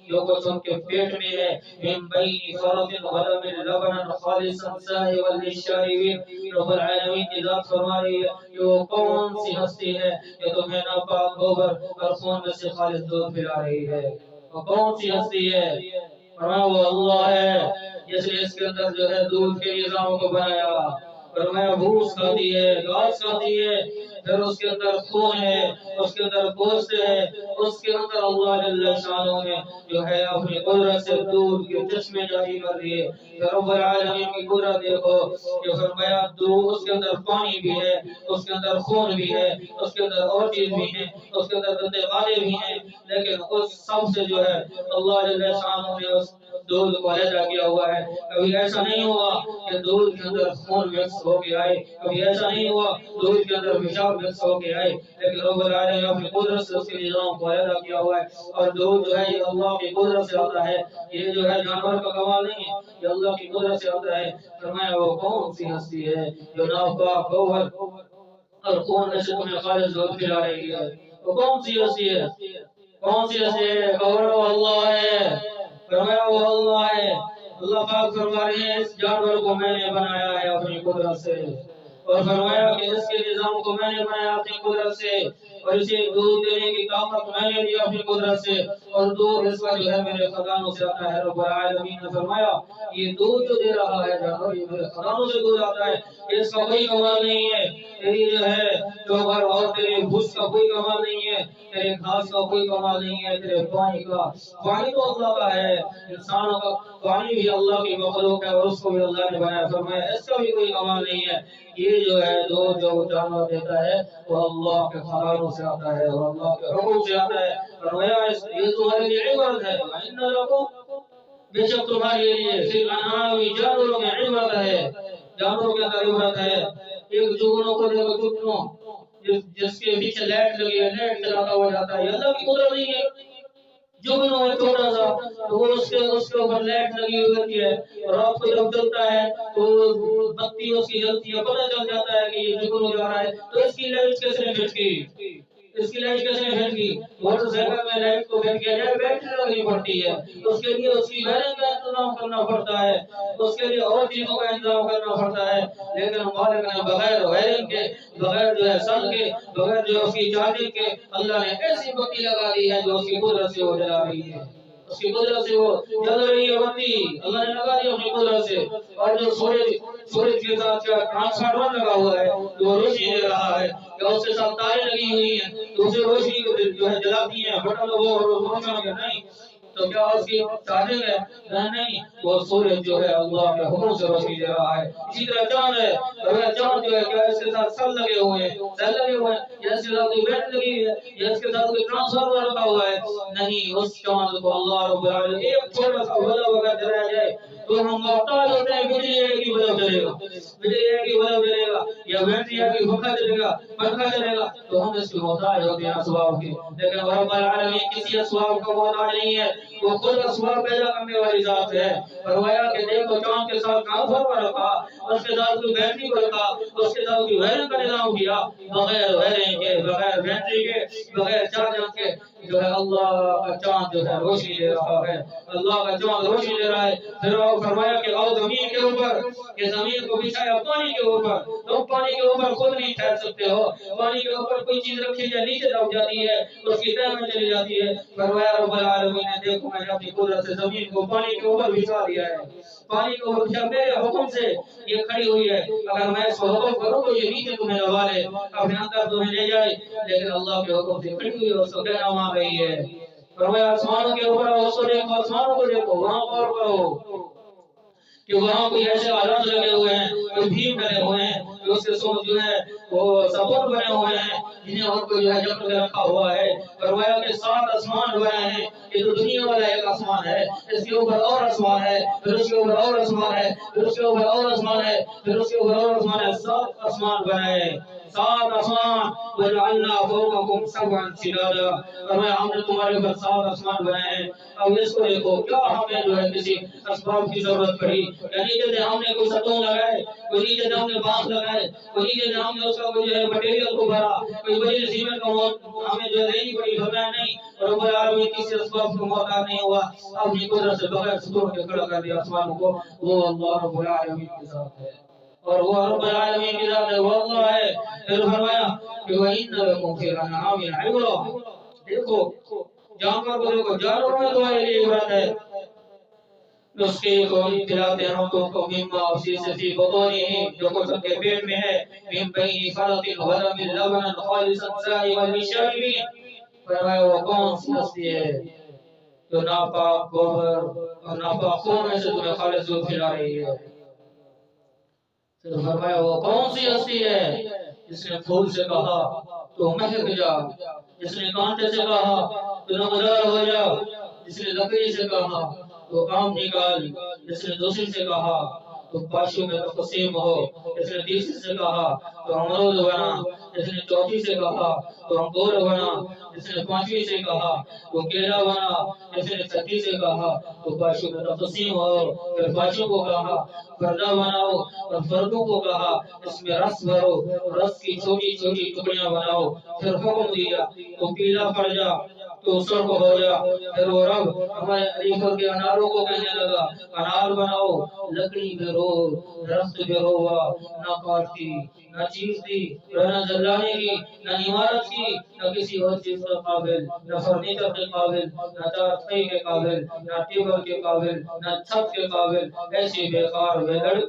جو کچھ ان کے پیٹ میں ہے، من بین فرث ودم لبنا خالصا سائغا للشاربین۔ رب العالمین کی ذات فرما رہی ہے کہ وہ کون سی ہستی ہے کہ تمہیں ناپاک گوبر اور خون میں سے خالص دودھ پلا رہی ہے؟ وہ کون سی ہستی ہے؟ فرمایا وہ اللہ ہے جس نے اس کے اندر جو ہے دودھ کے نظام کو بنایا۔ فرمایا بھوس کھاتی ہے، گھاس کھاتی ہے، پھر اس کے اندر خون ہے، اس کے اندر گوشت ہے، اس کے اندر اللہ جل شانہ نے جو ہے اپنی قدرت سے دودھ کے چشمے جاری کر دیے۔ پھر رب العالمین کی قدرت دیکھو کہ فرمایا دودھ، اس کے اندر پانی بھی ہے، اس کے اندر خون بھی ہے، اس کے اندر اور چیز بھی ہے، اس کے اندر گندے غالے بھی ہیں، لیکن اس سب سے جو ہے اللہ جل شانہ نے اس دودھ کو علیحدہ کیا ہوا ہے۔ کبھی ایسا نہیں ہوا کہ دودھ کے اندر خون مکس ہو کے آئے، کبھی ایسا نہیں ہوا دودھ کے اندر پیشاب مکس ہو کے آئے، لیکن رب العالمین نے اپنی قدرت سے اس کے نظام کو علیحدہ کیا ہوا ہے۔ اور دودھ جو ہے یہ اللہ کی قدرت سے آتا ہے، یہ جو ہے جانور کا کمال نہیں ہے، یہ اللہ کی قدرت سے آتا ہے۔ فرمایا وہ کون سی ہستی ہے جو ناپاک گوہر اور خون میں سے تمہیں خالص دودھ پلا رہی ہے؟ وہ کون سی ہستی ہے؟ کون سی ہستی ہے؟ وہ اللہ ہے۔ فرمایا وہ اللہ ہے۔ اللہ پاک فرما رہے ہیں اس جانور کو میں نے بنایا ہے اپنی قدرت سے، اور فرمایا کہ اس کے نظام کو میں نے بنایا اپنی قدرت سے، اور اسے دودھ دینے کی طاقت میں نے دی اپنی قدرت سے، اور دودھ اس کا جو ہے میرے خزانوں سے آتا ہے۔ رب العالمین نے فرمایا یہ دودھ جو دے رہا ہے جانور، یہ میرے خزانوں سے دودھ آتا ہے، اس کا کوئی کمال نہیں ہے۔ تیری جو ہے جوہر اور تیرے بھوس کا کوئی کمال نہیں ہے، تیرے گھاس کا کوئی کمال نہیں ہے، تیرے پانی کا، پانی تو اللہ کا ہے، انسانوں کا پانی بھی اللہ کی مخلوق ہے اور اس کو بھی اللہ نے بنایا۔ فرمایا اس کا بھی کوئی کمال نہیں ہے۔ یہ جو ہے دودھ جو جانور دیتا ہے وہ اللہ کے خزانوں سے آتا ہے اور اللہ کے حکم سے آتا ہے۔ فرمایا یہ تمہارے لیے عبرت ہے، وَإِنَّ لَكُمْ، بے شک تمہارے لیے فی الانعام، جانوروں میں عبرت ہے، جانوروں کے اندر عبرت ہے۔ ایک جگنوں کو دیکھو، جگنوں جس کے پیچھے لائٹ لگی ہے، لائٹ چلاتا ہوا جاتا ہے، یہ اللہ کی قدرت نہیں ہے؟ جگنوں ہے چھوٹا سا، تو وہ اس کے اوپر لائٹ لگی ہوئی ہوتی ہے، اور رات کو جب جلتا ہے تو بتی اس کی جلتی ہے، پتہ چل جاتا ہے کہ یہ جگنوں جا رہا ہے۔ تو اس کی لائٹ کیسے نے بھیج کی؟ اس کی لائٹ کیسے بھیج کی؟ موٹر سائیکل میں لائٹ کو بھیج کے لائٹ بیٹری لگنی پڑتی ہے، اس کے لیے اس کی وائرنگ کا انتظام کرنا پڑتا ہے، اس کے لیے اور چیزوں کا انتظام کرنا پڑتا ہے، لیکن مالک نے بغیر وائرنگ کے، بغیر جو ہے سن کے، بغیر جو اس کی چارجنگ کے، اللہ نے ایسی بتی لگا دی ہے جو اس کی قدرت سے وہ جلا رہی ہے، اس کی قدرت سے وہ جل رہی ہے بتی، اللہ نے لگا دی اپنی قدرت سے۔ اور جو سورج کے ساتھ کیا ٹرانسفارمر لگا ہوا ہے جو روشنی دے رہا ہے، یا اس کے ساتھ تاریں لگی ہوئی ہیں تو اسے روشنی کو جو ہے جلاتی ہیں، بٹن وہ روشن ہو گیا نہیں، تو کیا اس کی چارجنگ ہے؟ نہیں، وہ سورج جو ہے اللہ کے حکم سے روشنی دے رہا ہے۔ اسی طرح چاند ہے، اگر چاند جو ہے کیا اس کے ساتھ سیل لگے ہوئے ہیں، سیل لگے ہوئے ہیں، یا اس کے ساتھ کوئی بیٹری لگی ہوئی ہے، یا اس کے ساتھ کوئی ٹرانسفارمر رکھا ہوا ہے؟ نہیں، اس چاند کو اللہ رب العالمین ایک چھوٹا سا بلب اگر جلایا جائے تو ہم محتاج ہوتے ہیں، بجلی ہے کہ بلب جلے گا، بجلی ہے کہ بلب جلے گا، یا بیٹری ہے کہ پنکھا چلے گا، پنکھا چلے گا، تو ہم اس کے محتاج ہوتے ہیں اسباب کے، لیکن رب العالمین کسی اسباب کا محتاج نہیں ہے، وہ خود اسباب پیدا کرنے والی ذات ہے۔ فرمایا کہ دیکھو چاند کے ساتھ ٹرانسفارمر رکھا، اس کے ساتھ کوئی بیٹری کو رکھا، اس کے ساتھ کوئی وائرنگ کا نظام کیا، بغیر وائرنگ کے، بغیر بیٹری کے، بغیر چارجر کے، جو ہے اللہ کا چاند جو ہے روشنی دے رہا ہے، اللہ کا چاند روشنی دے رہا ہے۔ پھر فرمایا کہ آؤ زمین کے اوپر، کہ زمین کو بچھایا پانی کے اوپر، تم پانی کے اوپر خود نہیں ٹھہر سکتے ہو، پانی کے اوپر کوئی چیز رکھی جائے نیچے دب جاتی ہے، اس کی تہ میں چلی جاتی ہے۔ فرمایا رب العالمین نے دیکھو میں نے اپنی قدرت سے زمین کو پانی کے اوپر بچھا دیا ہے، پانی کے اوپر بچھا، میرے حکم سے یہ کھڑی ہوئی ہے، اگر میں اس کو حکم کروں تو یہ نیچے تمہیں دبا لے، اپنے اندر تمہیں لے جائے، لیکن اللہ کے حکم سے کھڑی ہوئی ہے، اس کو کہنا مان رہی ہے۔ فرمایا آسمانوں کے اوپر اس کو دیکھو، آسمانوں کو دیکھو، وہاں غور کرو کہ وہاں کوئی ایسے آلات لگے ہوئے ہیں، کوئی بھیم ڈلے ہوئے ہیں، جو اس کے ساتھ جو ہے وہ ستون بنے ہوئے ہیں جنہیں اور کو جو ہے جکڑ کے رکھا ہوا ہے. فرمایا کہ 7 آسمان بنے ہیں. یہ تو دنیا والا ایک آسمان ہے, اس کے اوپر اور آسمان ہے, پھر اس کے اوپر اور آسمان ہے, پھر اس کے اوپر اور آسمان ہے, پھر اس کے اوپر اور آسمان ہے. 7 آسمان بنے ہیں, 7 آسمان. وَجَعَلْنَا فَوْقَكُمْ سَبْعًا شِدَادًا, فرمایا ہم نے تمہارے اوپر 7 آسمان بنائے ہیں. اب اس کو دیکھو کیا ہمیں جو ہے کسی اسباب کی ضرورت پڑی. نیچے سے ہم نے کوئی ستون لگائے, کوئی نیچے سے ہم نے بانس لگائے, کوئی نیچے سے ہم نے اس کا جو ہے مٹیریل کو بھرا, کوئی وجہ سیمنٹ کا ہمیں جو ہے لینی پڑی. فرمایا نہیں, رب العالمین کسی اسباب کو محتاج نہیں ہوا. اب یہ قدرت سے بغیر ستون کے کھڑا کر دیا آسمانوں کو. وہ اللہ رب العالمین کے ساتھ ہے, اور وہ رب العالمین کی ذات ہے, وہ اللہ ہے. پھر فرمایا کہ وَإِنَّ لَكُمْ فِي الْأَنْعَامِ لَعِبْرَةً, دیکھو جانور کو دیکھو, جانوروں میں تمہارے لیے عبرت ہے. اس کے کو کھلاتے ہیں ہم کو مما اسی فی بطونہ, جو کچھ ان کے پیٹ میں ہے, من بین فرط ولم لبنا خالصا سائغا للشاربین. فرمایا وہ کون سی ہستی ہے جو ناپاک گوبر اور ناپاک خون میں سے تمہیں خالص دودھ کھلا رہی ہے. پھر فرمایا وہ کون سی ہستی ہے جس نے پھول سے کہا تو مہک جا, جس نے کانٹے سے کہا تو نمودار ہو جا, جس نے لکڑی سے کہا تو آم نکال, جس نے دوسری سے کہا تو پاشو میں تقسیم ہو, جس نے تیسری سے کہا تو امرود بنا, جس نے چوتھی سے کہا تو انگور بنا, جس نے پانچویں سے کہا تو کیلا بنا, جس نے چھٹی سے کہا تو پاشو میں تقسیم ہو. پھر پاشو کو کہا پردہ بناؤ, اور پردوں کو کہا اس میں رس بھرو, رس کی چھوٹی چھوٹی ٹکڑیاں بناؤ. پھر حکم دیا تو پیلا پڑ جا تو سرخ ہو جا. پھر وہ رب ہمارے علیفر کے اناروں کو کہنے لگا انار بناؤ, لکڑی میں رو, درخت میں روا, نہ کاٹتی نہ چیزتی, نہ جلانے کی, نہ عمارت کی, نہ کسی اور چیز کے قابل, نہ فرنیچر کے قابل, نہ چارپائی کے قابل, نہ ٹیبل کے قابل, نہ چھت کے قابل, ایسی بیکار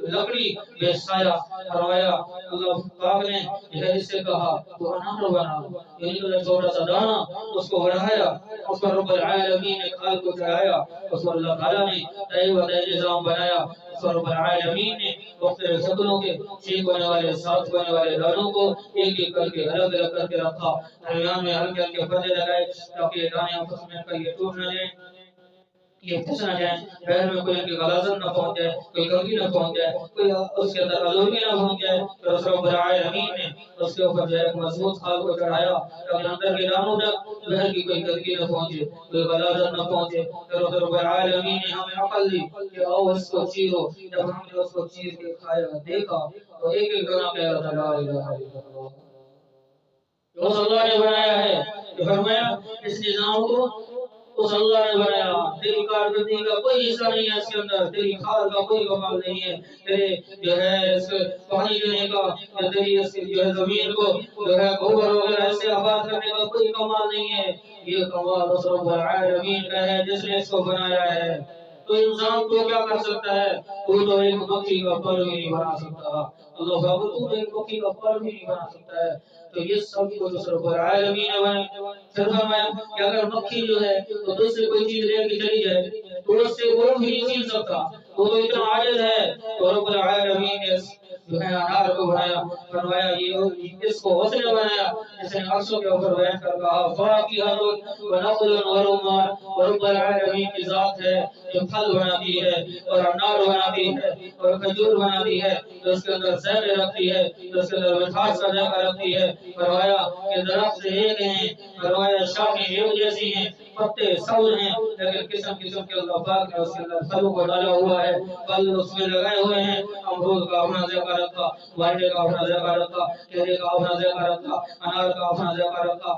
لکڑی بے سایہ. فرمایا اللہ پاک نے یہ سے کہا تو انار بنا, یعنی چھوٹا سا دانا اس کو بڑھایا, اس پر رب العالمین نے کھال کو چڑھایا, اس پر اللہ تعالیٰ نے طے و نظام بنایا. اس پر رب العالمین نے مختلف شکلوں کے 6 بنے والے 7 بنے والے دانوں کو ایک ایک کر کے الگ الگ کر کے رکھا. درمیان میں ہلکے ہلکے پردے لگائے تاکہ یہ دانے آپس میں کر یہ ٹوٹ نہ جائیں, یہ پھنس نہ جائیں, پیر میں کوئی ان کی غلاظت نہ پہنچ جائے, کوئی گندگی نہ پہنچ جائے, کوئی اس کے اندر آلودگی نہ پہنچ جائے. پھر اس رب العالمین نے اس کے اوپر جو ہے ایک مضبوط خال کو چڑھایا تاکہ اندر کے دانوں تک بہر کی کوئی گندگی نہ پہنچے, کوئی غلاظت نہ پہنچے. پھر اس رب العالمین نے ہمیں عقل دی کہ آؤ اس کو چیرو. جب ہم نے اس کو چیر کے کھایا دیکھا تو ایک ایک دانہ کہہ رہا تھا لا الہ الا اللہ, جو اللہ نے بنایا ہے. کہ فرمایا اس نظام کو اس اللہ نے بنایا, تیری کارکردگی کا کوئی حصہ نہیں ہے اس کے اندر, تیری کھال کا کوئی کمال نہیں ہے, تیرے جو ہے اس پانی دینے کا یا تیری اس جو ہے زمین کو جو ہے گوبر وغیرہ ایسے آباد کرنے کا کوئی کمال نہیں ہے. یہ کمال اس رب العالمین کا ہے جس نے اس کو بنایا ہے. تو انسان تو کیا کر سکتا ہے, تو تو ایک مکھی کا پر بھی نہیں بنا سکتا. اللہ بابو تو ایک مکھی کا پر بھی نہیں بنا سکتا ہے. تو یہ سب کو جو رب العالمین نے بنایا. پھر فرمایا کہ اگر مکھی جو ہے تو دوسری کوئی چیز لے کے چلی جائے تو اس سے وہ بھی نہیں چھین سکتا, وہ تو اتنا عاجز ہے. تو رب العالمین نے جو ہے انار کو بنایا. فرمایا یہ اس کو اس نے بنایا جس نے عرشوں کے اوپر بیٹھ کر کہا فاکہۃ ونخل ورمان. رب العالمین کی ذات ہے جو پھل بناتی ہے اور انار بناتی ہے اور کھجور بناتی ہے, جو اس کے اندر ذائقے رکھتی ہے, جو اس کے اندر مٹھاس کا ذائقہ رکھتی ہے. فرمایا کہ درخت ایک ہیں, فرمایا شاخیں ایک جیسی ہیں, پتے سبز ہیں, لیکن قسم قسم کے اللہ پاک نے اس کے اندر پھلوں کو ڈالا ہوا ہے. پھل اس میں لگائے ہوئے ہیں. امرود کا اپنا ذائقہ رکھا, مالٹے کا اپنا ذائقہ رکھا, کیلے کا اپنا ذائقہ رکھا, انار کا اپنا ذائقہ رکھا,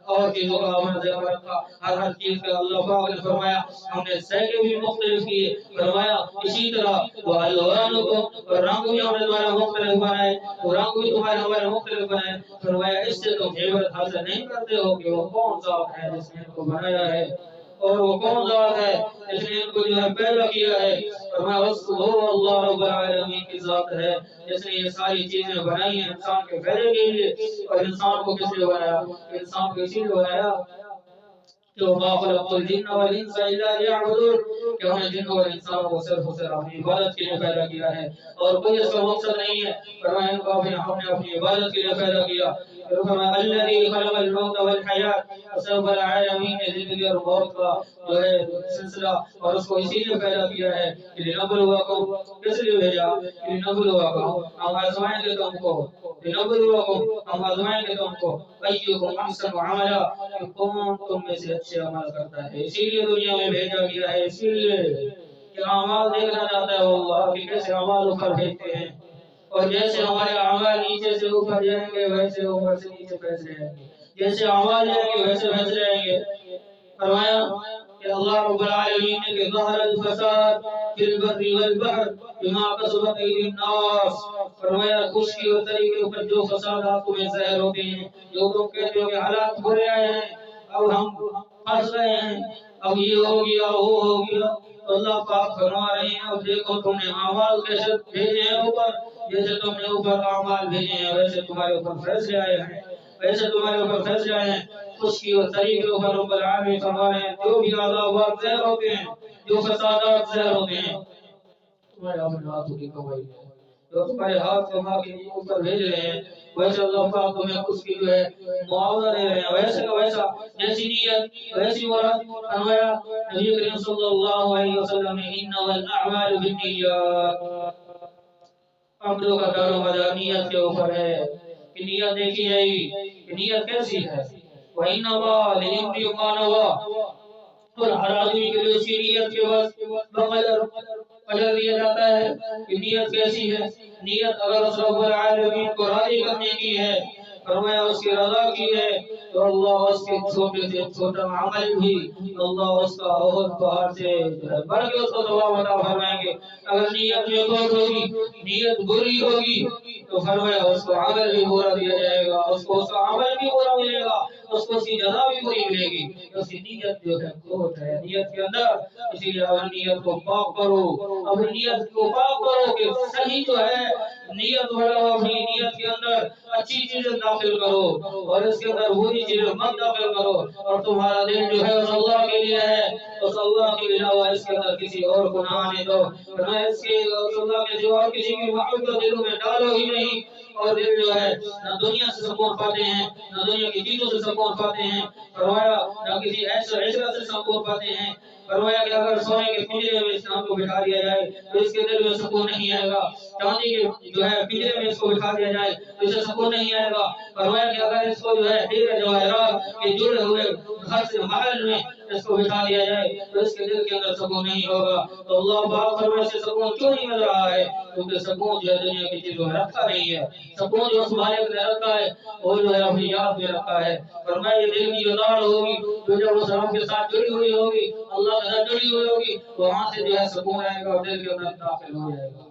اور چیزوں کا اپنا ذائقہ رکھا. ہر چیز کا اللہ پاک نے فرمایا ہم نے ذائقے بھی مختلف کیے. فرمایا اسی طرح وہ الوانکم, اور رنگ بھی ہم نے تمہارے مختلف بنائے, وہ رنگ بھی تمہارے ہمارے مختلف بنائے. فرمایا اس سے تم عبرت حاصل نہیں کرتے ہو کہ وہ کون ذات ہے جس نے ان کو بنایا ہے, اور وہ کون ذات ہے جس نے ان کو جو ہے پیدا کیا ہے. فرمایا وہ اللہ رب العالمین کی ذات ہے جس نے یہ ساری چیزیں بنائی ہیں انسان کے فائدے کے لیے. اور انسان کو کس لیے بنایا؟ انسان کو اسی لیے بنایا کہ وما خلقت الجن والانس الا ليعبدون، کہ ہم نے جن اور انسانوں کو صرف اور صرف اپنی عبادت کے لیے پیدا کیا ہے اور کوئی اس کا مقصد نہیں ہے۔ فرمایا ان کو ہم نے اپنی عبادت کے لیے پیدا کیا۔ پھر فرمایا الذی خلق الموت والحیات، سب العالمین نے زندگی اور موت کا جو ہے سلسلہ اور اس کو اسی لیے پیدا کیا ہے کہ لنبلوکم، کس لیے بھیجا؟ لنبلوکم، ہم آزمائیں گے تم کو، لنبلوکم، ہم آزمائیں گے تم کو، ایکم احسن عملا، کہ کون تم میں سے اچھے عمل کرتا ہے۔ اسی لیے دنیا میں بھیجا گیا ہے، اسی لیے کہ اعمال دیکھنا چاہتا ہے اللہ کہ کیسے اعمال اوپر بھیجتے ہیں، اور جیسے ہمارے اعمال نیچے سے اوپر جائیں گے ویسے اوپر سے نیچے پھینس جائیں گے، جیسے اعمال جائیں گے ویسے پھینس جائیں گے۔ فرمایا کہ اللہ رب العالمین نے کہ ظہر الفساد فی البر والبحر بما کسبت ایدی الناس، فرمایا خشکی اور تری کے اوپر جو فسادات تمہیں ظاہر ہوتے ہیں، جو تم کہتے ہو کہ حالات برے آئے ہیں، اب ہم پھنس گئے ہیں، اب یہ ہو گیا وہ ہو گیا، تو اللہ پاک فرما رہے ہیں اب دیکھو تم نے اعمال کیسے بھیجے ہیں اوپر، جیسے تم نے اوپر اعمال بھیجے ہیں ویسے تمہارے اوپر فیصلے آئے ہیں، ویسے تمہارے اوپر فیصلے آئے ہیں۔ خشکی اور تری کے اوپر رب العالمین فرما رہے ہیں جو بھی عذابات ظاہر ہوتے ہیں، جو فسادات ظاہر ہوتے ہیں، تمہارے اپنے ہاتھوں کی کمائی ہے، جو تمہارے ہاتھ کما کے اوپر بھیج رہے ہیں، ویسے اللہ پاک تمہیں اس کی جو ہے معاوضہ دے رہے ہیں، ویسے کا ویسا، جیسی نیت ویسی مراد۔ فرمایا نبی کریم صلی اللہ علیہ وسلم نے انما الاعمال بالنیات، عملوں کا دار و مدار نیت کے اوپر ہے، کہ نیت دیکھی جائے گی کہ نیت کیسی ہے۔ وَإِنَّمَا لِلْإِمْرِ مَا نَوَىٰ، اور ہر آدمی کے لیے اس کی نیت کے بعد بقدر اجر دیا جاتا ہے کہ نیت کیسی ہے۔ نیت اگر اس رب العالمین کو راضی کرنے کی ہے، فرمایا اس کی رضا کی ہے، تو اللہ اس کے چھوٹے سے چھوٹا عمل بھی اللہ اس کا بہت پہاڑ سے بڑھ کے اس کو ثواب عطا فرمائیں گے۔ اگر نیت میں کوئی ہوگی، نیت بری ہوگی، تو فرمایا اس کو عمل بھی برا دیا جائے گا، اس کو اس کا عمل بھی برا ملے گا، اس کو اس کی جزا بھی بری ملے گی۔ اس کی نیت جو ہے کھوٹ ہے نیت کے اندر، اسی لیے اپنی نیت کو پاک کرو، اپنی نیت کو پاک کرو کہ صحیح جو ہے نیت والا اپنی نیت کے اندر اچھی چیزیں داخل کرو اور اس کے اندر بری چیزیں مت داخل کرو، اور تمہارا دل جو ہے اس اللہ کے لیے ہے، اس اللہ کے علاوہ اس کے اندر کسی اور کو نہ آنے دو، نہ اس کے اس اللہ کے جو اور کسی کی محبت دلوں میں ڈالو ہی نہیں۔ اور دل جو ہے نہ دنیا سے سکون پاتے ہیں، نہ دنیا کی چیزوں سے سکون پاتے ہیں، فرمایا نہ کسی ایسے عشرت سے سکون پاتے ہیں۔ فرمایا کہ اگر سونے کے پنجرے میں انسان کو بٹھا دیا جائے تو اس کے دل میں سکون نہیں آئے گا، چاندی کے جو ہے پنجرے میں اس کو بٹھا دیا جائے تو اسے سکون نہیں آئے گا۔ فرمایا کہ اگر اس کو جو ہے ہیرے جواہرات کے جڑے ہوئے گھر سے محل میں اس کو بٹھا دیا جائے تو اس کے دل کے اندر سکون نہیں ہوگا۔ تو اللہ پاک فرمایا سے سکون کیوں نہیں مل رہا ہے؟ کیونکہ سکون جو ہے دنیا کی چیزوں میں رکھا نہیں ہے، سکون جو اس مالک نے رکھا ہے وہ جو ہے اپنی یاد میں رکھا ہے۔ فرمایا یہ دل کی جو دار ہوگی، جو جب اس رب کے ساتھ جڑی ہوئی ہوگی، اللہ کے ساتھ جڑی ہوئی ہوگی، وہاں سے جو ہے سکون آئے گا اور دل کے اندر داخل ہو جائے گا،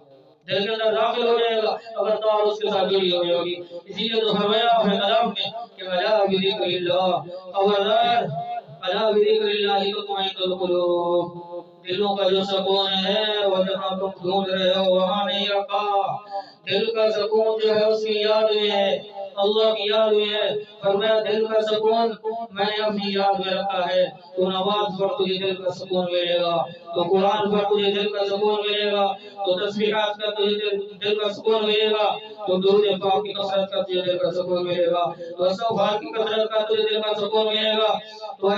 دل کے اندر داخل ہو جائے گا اگر تار اس کے ساتھ جڑی ہوئی ہوگی۔ اسی لیے تو فرمایا اپنے کلام میں کہ الا بذکر اللہ، خبردار الا بذکر اللہ تطمئن القلوب، دلوں کا جو سکون ہے وہ جہاں تم ڈھونڈ رہے ہو وہاں نہیں رکھا، دل کا سکون جو ہے اس کی یاد میں ہے، اللہ کی یاد میں ہے۔ فرمایا دل کا سکون میں نے اپنی یاد میں رکھا ہے، تو نماز پڑھ تجھے دل کا سکون ملے گا، تو قرآن پڑھ تجھے دل کا سکون ملے گا، تو تسبیحات کا تجھے دل کا سکون ملے گا، تو درود پاک کی کثرت کا تجھے دل کا سکون ملے گا، تو استغفار کی کثرت کا تجھے دل کا سکون ملے گا۔ تو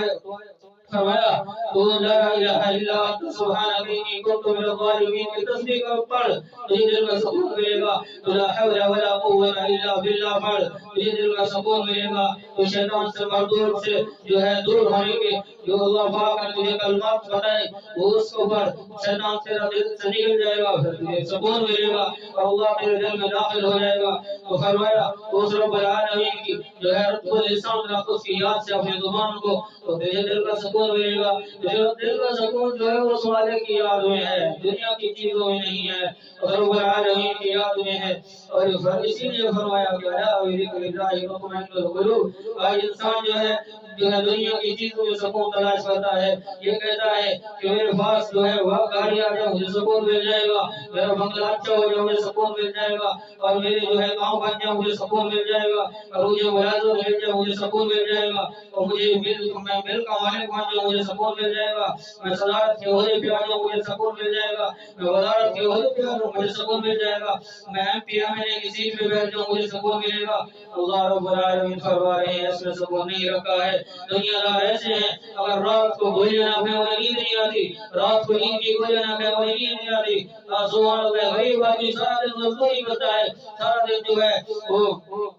فرمایا تو لا الہ الا انت سبحانک انی کنت من الظالمین کی تسبیح پڑھ تجھے دل کا سکون ملے گا، تو لا حول ولا قوت الا باللہ پڑھ تجھے دل کا سکون ملے گا، تو شیطان سے مردود سے جو ہے دور ہونے کے جو اللہ پاک نے تجھے کلمات بتائے وہ اس کو پڑھ، شیطان تیرا دل سے نکل جائے گا، پھر تجھے سکون ملے گا اور اللہ تیرے دل میں داخل ہو جائے گا۔ تو فرمایا اس رب العالمین کی جو ہے رب الانسان رکھ اس کی یاد سے اپنے زبان کو، تو تجھے دل کا سکون ملے گا۔ دل کا سکون جو ہے اس والے کی یاد میں ہے، دنیا کی چیزوں میں نہیں ہے، رب العالمین کی یاد میں ہے۔ اور اسی لیے فرمایا کہ الا بذکر اللہ تطمئن القلوب، آج انسان جو ہے جو ہے دنیا کی چیزوں میں سکون تلاش کرتا ہے، یہ کہتا ہے کہ میرے پاس جو ہے وہ گاڑی آ جائے مجھے سکون مل جائے گا، میرا بنگلہ اچھا ہو جائے مجھے سکون مل جائے گا، اور میرے جو ہے گاؤں بن جائے مجھے سکون مل جائے گا، اور مجھے ملازمت مل جائے مجھے سکون مل جائے گا، اور مجھے مل کا مالک بن جاؤں مجھے سکون مل جائے گا، میں صدارت کے عہدے پہ آ جاؤں مجھے سکون مل جائے گا، میں وزارت کے عہدے پہ آ جاؤں مجھے سکون مل جائے گا، میں M P M L A کی سیٹ پہ بیٹھ جاؤں مجھے سکون ملے گا۔ اللہ رب العالمین فرما رہے ہیں اس میں سکون نہیں رکھا ہے۔ دنیا دار ایسے ہیں اگر رات کو گولیاں نہ کھائیں انہیں نیند نہیں آتی، رات کو نیند کی گولیاں نہ کھائیں انہیں نیند نہیں آتی۔ سبحان اللہ، غریب آدمی سارا دن مزدوری کرتا ہے، سارا دن جو ہے وہ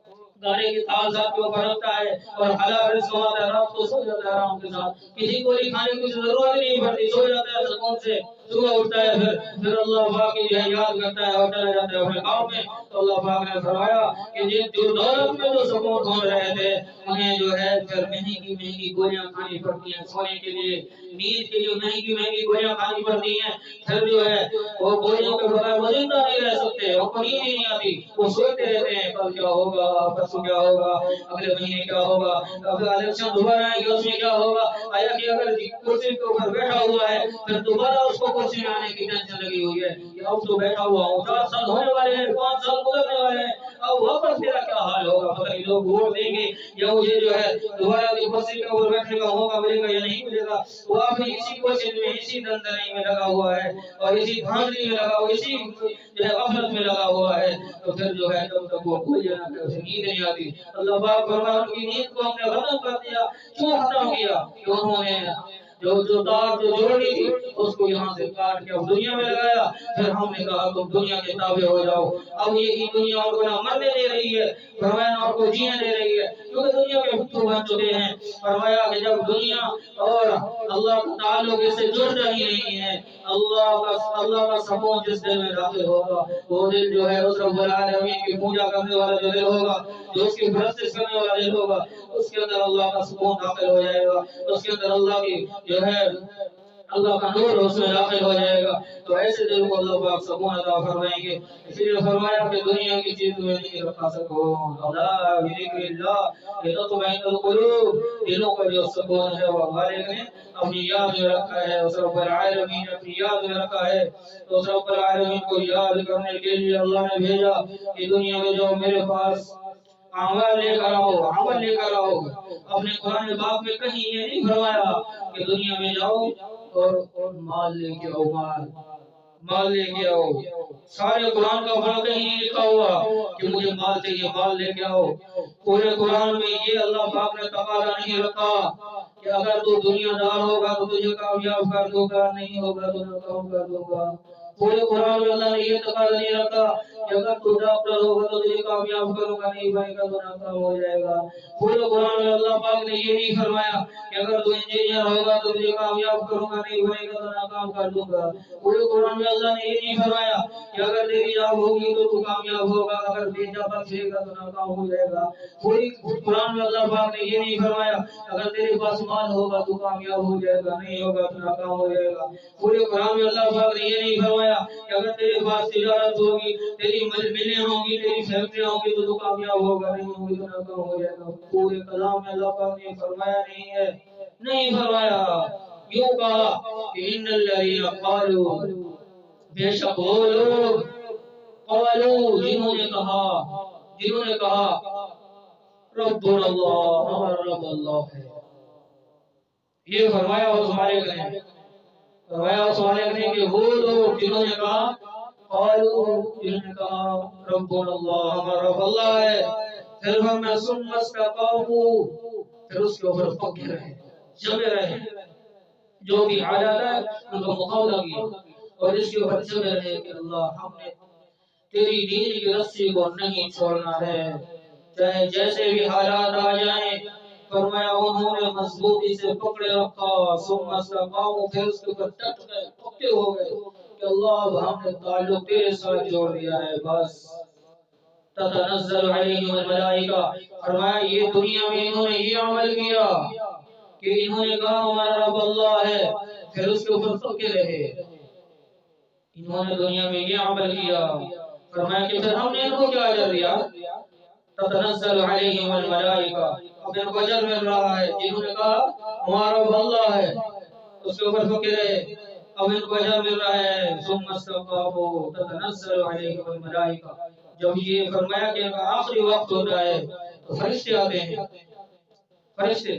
گاڑی کی کاغذات کے اوپر رکھتا ہے اور حلال رزق کماتا ہے، رات کو سو جاتا ہے آرام کے ساتھ، کسی کو کھانے کی ضرورت نہیں پڑتی، سو جاتا ہے سکون سے، صبح اٹھتا ہے پھر اللہ پاک کی جو ہے یاد کرتا ہے اور چلا جاتا ہے اپنے گاؤں میں۔ تو اللہ پاک نے فرمایا کہ جو دولت میں جو سکون ڈھونڈ رہے تھے انہیں جو ہے پھر مہنگی مہنگی گولیاں کھانی پڑتی ہیں سونے کے لیے، نیند کے لیے مہنگی مہنگی گولیاں کھانی پڑتی ہیں، پھر جو ہے وہ گولیوں کے بغیر وہ زندہ نہیں رہ سکتے، ان کو نیند ہی نہیں آتی، وہ سوتے رہتے ہیں کل کیا ہوگا، پرسوں کیا ہوگا، اگلے مہینے کیا ہوگا، اگلا الیکشن دوبارہ آئے گا اس میں کیا ہوگا، آیا کہ اگر کرسی کے اوپر بیٹھا ہوا ہے پھر دوبارہ اس کو کرسی میں آنے کی ٹینشن لگی ہوئی ہے کہ اب تو بیٹھا ہوا ہوں، 4 سال ہونے والے ہیں، 5 سال گزرنے والے ہیں، اب واپس میرا کیا حال ہوگا، پتہ نہیں لوگ ووٹ دیں گے یا مجھے جو ہے دوبارہ کی کرسی کے اوپر بیٹھنے کا موقع ملے گا یا نہیں ملے گا، وہ آپ اسی کوشش میں اسی دندنائی میں لگا ہوا ہے اور اسی دھاندلی میں لگا ہوا، اسی جو ہے غفلت میں لگا ہوا ہے، تو پھر جو ہے جب تک وہ بھول جانا کہ اسے نیند نہیں آتی۔ اللہ پاک فرمایا ان کی نیند کو ہم نے ختم کر دیا، کیوں ختم کیا کہ انہوں نے جو تار جو جوڑی تھی اس کو یہاں سے کاٹ کے اب دنیا میں لگایا، پھر ہم نے کہا تم دنیا کے تابع ہو جاؤ، اب یہی دنیا ان کو نہ مرنے دے رہی ہے، فرمایا نہ ان کو جینے دے رہی ہے، کیونکہ دنیا کے بھتو بن چکے ہیں۔ فرمایا کہ جب دنیا اور اللہ کا تعلق اس سے جڑتا ہی نہیں ہے، اللہ کا سکون جس دل میں داخل ہوگا وہ دل جو ہے اس رب العالمین کی پوجا کرنے والا جو دل ہوگا، جو اس کی پرستش کرنے والا دل ہوگا، اس کے اندر اللہ کا سکون داخل ہو جائے گا، اس کے اندر اللہ کی جو ہے اللہ کا نور اس میں داخل ہو جائے گا، تو ایسے دل کو اللہ پاک سکون عطا فرمائیں گے۔ اسی لیے فرمایا کہ دنیا کی چیزوں میں نہیں رکھا سکون، اللہ بذکر اللہ تطمئن القلوب، دلوں کا جو سکون ہے وہ مالک نے اپنی یاد میں رکھا ہے، اس رب العالمین نے اپنی یاد میں رکھا ہے، تو اس رب العالمین کو یاد کرنے کے لیے اللہ نے بھیجا کہ دنیا میں جو میرے پاس عمل لے کر آؤ، عمل لے کر آؤ۔ اپنے قرآن پاک میں کہیں یہ نہیں فرمایا کہ دنیا میں جاؤ اور مال لے کے آؤ، مال لے کے آؤ، سارے قرآن کا فرق کہیں نہیں لکھا ہوا کہ مجھے مال چاہیے مال لے کے آؤ، پورے قرآن میں یہ اللہ پاک نے تقاضا نہیں رکھا کہ اگر تو دنیا دار ہوگا تو تجھے کامیاب کر دوں گا، نہیں ہوگا تو ناکام کر دوں گا، پورے قرآن میں اللہ نے یہ تقاضا نہیں رکھا کہ اگر تو ڈاکٹر ہوگا تو تجھے کامیاب کروں گا، نہیں بنے گا تو ناکام ہو جائے گا، پورے قرآن میں اللہ پاک نے یہ نہیں فرمایا کہ اگر تو انجینئر ہوگا تو تجھے کامیاب کروں گا، نہیں بنے گا تو ناکام کر دوں گا، پورے قرآن میں اللہ نے یہ نہیں فرمایا کہ اگر تیری جاب ہوگی تو تو کامیاب ہوگا، اگر بے جاب بچے گا تو ناکام ہو جائے گا، پوری قرآن میں اللہ پاک نے یہ نہیں فرمایا اگر تیرے پاس مال ہوگا تو کامیاب ہو جائے گا، نہیں ہوگا تو ناکام ہو جائے گا، پورے قرآن میں اللہ پاک نے یہ نہیں فرمایا کہ اگر تیرے پاس تجارت ہوگی، تیری ملیں ہوں گی، تیری فیکٹریاں ہوں گی تو کامیاب ہوگا، نہیں ہوگی تو ناکام ہو جائے گا، پورے کلام میں اللہ پاک نے فرمایا نہیں ہے، نہیں فرمایا، یوں کہا کہ ان الذین قالوا، بے شک وہ لوگ قالوا جنہوں نے کہا ربنا اللہ، ہمارا رب اللہ ہے، یہ فرمایا اس مالک نے، فرمایا اس مالک نے کہ وہ لوگ جنہوں نے کہا قالوا، جنہوں نے کہا ربنا اللہ، ہمارا رب اللہ ہے، پھر فرمایا ثم استقاموا، پھر اس کے اوپر پکے رہے، جمے رہے، جو بھی حالات ہے ان کا مقابلہ کیا اور اس کے اوپر جمے رہے کہ اللہ ہم نے تیری دین کی رسی کو نہیں چھوڑنا ہے، چاہے جیسے بھی حالات آ جائیں، فرمایا انہوں نے مضبوطی سے پکڑے رکھا، ثم استقاموا، پھر اس کے اوپر ڈٹ گئے، پکے ہو گئے کہ اللہ اب ہم نے تعلق تیرے ساتھ جوڑ دیا ہے، بس تتنزل علیہم الملائکہ، فرمایا یہ دنیا میں انہوں نے یہ عمل کیا کہ انہوں نے کہا ہمارا رب اللہ ہے، پھر اس کے اوپر پکے رہے، انہوں نے دنیا میں یہ عمل کیا، فرمایا کہ پھر ہم نے ان کو کیا اجر دیا، تتنزل علیہم الملائکہ، اب ان کو اجر مل رہا ہے. جنہوں نے کہا ہمارا رب اللہ ہے اس کے اوپر فقیر ہے اب ان کو اجر مل رہا ہے. ثم استقاموا تتنزل عليهم الملائکہ. جب یہ فرمایا کہ ان کا آخری وقت ہوتا ہے تو فرشتے آتے ہیں. فرشتے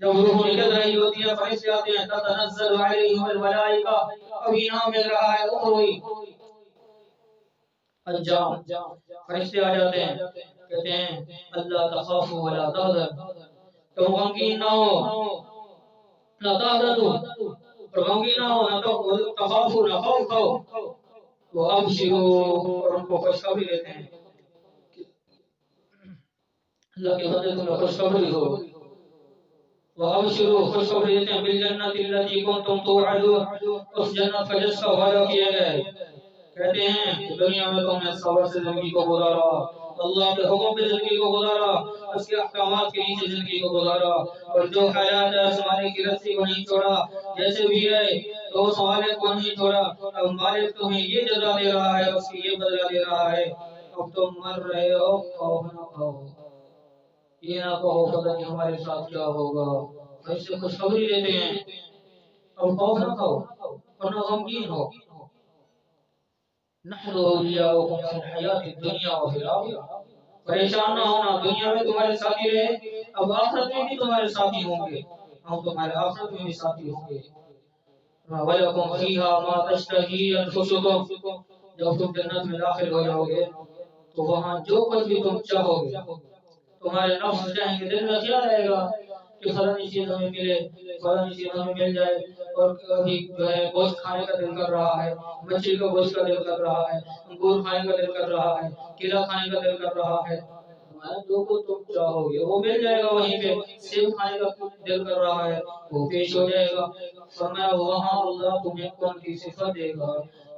جب روح نکل رہی ہوتی ہے فرشتے آتے ہیں. تتنزل عليهم الملائکہ. اب انعام مل رہا ہے اخروی انجام. فرشتے آ جاتے ہیں کہتے ہیں اللہ تخافوا ولا تحزنوا. تم غمگین نہ ہو نہ تحزنوا اور غمگین نہ ہو نہ تخافوا نہ خوف کھاؤ. وہ ابشروا اور ان کو خوشخبری دیتے ہیں. اللہ کے بندے تمہیں خوشخبری ہو. وہ ابشروا خوشخبری دیتے ہیں بالجنت التي كنتم توعدون. اس جنت کا جس کا وعدہ کیا گیا ہے. کہتے ہیں دنیا میں تم نے صبر سے زندگی کو گزارا اللہ کے حکم پہ زندگی کو گزارا اس کے احکامات کے نیچے زندگی کو گزارا اور جو حالات ہے سوالے کی رسی کو نہیں چھوڑا جیسے بھی ہے تو اس حوالے کو نہیں چھوڑا. اب مالک تمہیں یہ جزا دے رہا ہے اس کی یہ بدلہ دے رہا ہے. اب تم مر رہے ہو خوف نہ کھاؤ یہ نہ کہو پتہ نہیں ہمارے ساتھ کیا ہوگا. ایسے خوشخبری دیتے ہیں اب خوف نہ کھاؤ اور نہ غمگین ہو. نحن اولیاؤکم فی الحیات الدنیا وفی الآخرہ. پریشان نہ ہونا دنیا میں تمہارے ساتھی رہے اب آخرت میں بھی تمہارے ساتھی ہوں گے. ہم تمہارے آخرت میں بھی ساتھی ہوں گے. وَلَكُمْ فِيهَا مَا تَشْتَهِي أَنفُسُكُمْ. جب تم جنت میں داخل ہو جاؤ گے تو وہاں جو کچھ بھی تم چاہو گے تمہارے نفس چاہیں گے. دل میں خیال آئے گا کہ فلانی چیز ہمیں ملے فلانی چیز ہمیں مل جائے. اور کبھی جو ہے گوشت کھانے کا دل کر رہا ہے مچھلی کا گوشت کا دل کر رہا ہے انگور کھانے کا دل کر رہا ہے کیلا کھانے کا دل کر رہا ہے. جو کو تم چاہو گے وہ مل جائے گا. وہیں پہ سیب کھانے کا دل کر رہا ہے وہ پیش ہو جائے گا. فرمایا وہاں اللہ تمہیں کون کی صفت دے گا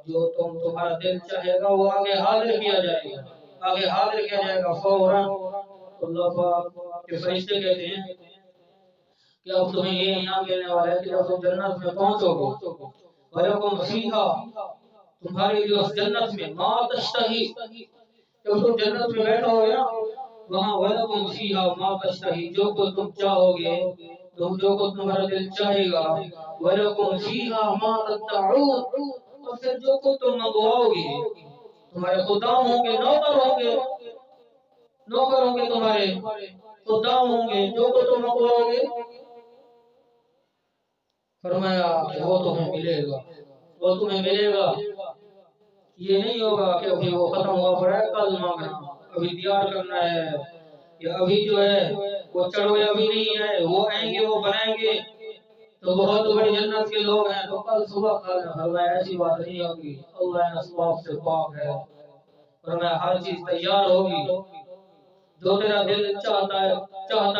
جو تمہارا دل چاہے گا وہ آگے حاضر کیا جائے گا. آگے حاضر کیا جائے گا فوراً. اللہ پاک کے فرشتے کہتے ہیں کہ اب تمہیں یہ انعام ملنے والا ہے کہ جب تم جنت میں پہنچو گے وَلَكُمْ فِيهَا تمہارے لیے اس جنت میں ما تشتہی. جب تم جنت میں بیٹھو گے نا وہاں وَلَكُمْ فِيهَا ما تشتہی جو کو تم چاہو گے جو کو تمہارا دل چاہے گا. وَلَكُمْ فِيهَا مَا تَدَّعُونَ اور پھر جو کو تم منگواؤ گے تمہارے خدام ہوں گے نوکر ہوں گے تمہارے خدام ہوں گے جو کو تم منگواؤ گے. فرمایا کہ وہ تمہیں ملے گا. یہ نہیں ہوگا کہ ابھی وہ ختم ہوا پڑا ہے کل مانگنا ابھی تیار کرنا ہے یا ابھی جو ہے وہ چڑھوے ابھی نہیں ہے وہ آئیں گے وہ بنائیں گے تو بہت بڑی جنت کے لوگ ہیں تو کل صبح کھانا. فرمایا ایسی بات نہیں ہوگی. اللہ اسباب سے پاک ہے. فرمایا ہر چیز تیار ہوگی. جو تیرا دل چاہتا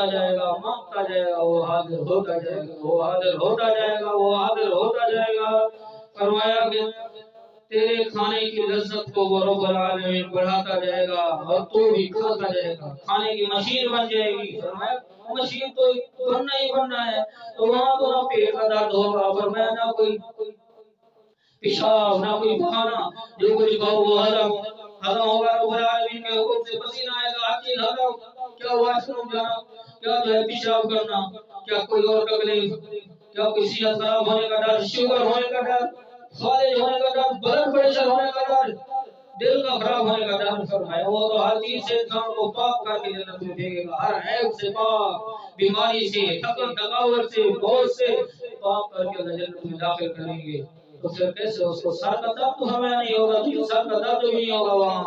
جائے گا مانگتا جائے گا وہ حاضر ہوتا جائے گا. فرمایا کہ تیرے کھانے کی لذت کو وہ رب العالمین بڑھاتا جائے گا اور تو بھی کھاتا جائے گا. کھانے کی مشین بن جائے گی. فرمایا مشین تو بننا ہے تو وہاں تو نہ پیٹ کا درد ہوگا. فرمایا نہ کوئی پیشاب نہ کوئی بہانا جو کچھ کہو وہ ہضم ہوگا. رب العالمین کے حکم سے پسینہ آئے گا. ہر چیز ہضم. کیا واش روم جانا کیا جو ہے پیشاب کرنا کیا کوئی اور تکلیف کیا کوئی صحت خراب ہونے کا ڈر شوگر ہونے کا ڈر فالج ہونے کا ڈر بلڈ پریشر ہونے کا ڈر دل کا خراب ہونے کا ڈر. فرمایا وہ تو ہر چیز سے انسان کو پاک کر کے جنت میں بھیجے گا. ہر عیب سے پاک بیماری سے تھکاوٹ سے بوجھ سے پاک کر کے جنت میں داخل کریں گے. تو پھر کیسے اس کو سر کا درد تو ہمیں نہیں ہوگا تو سر کا درد بھی نہیں ہوگا وہاں.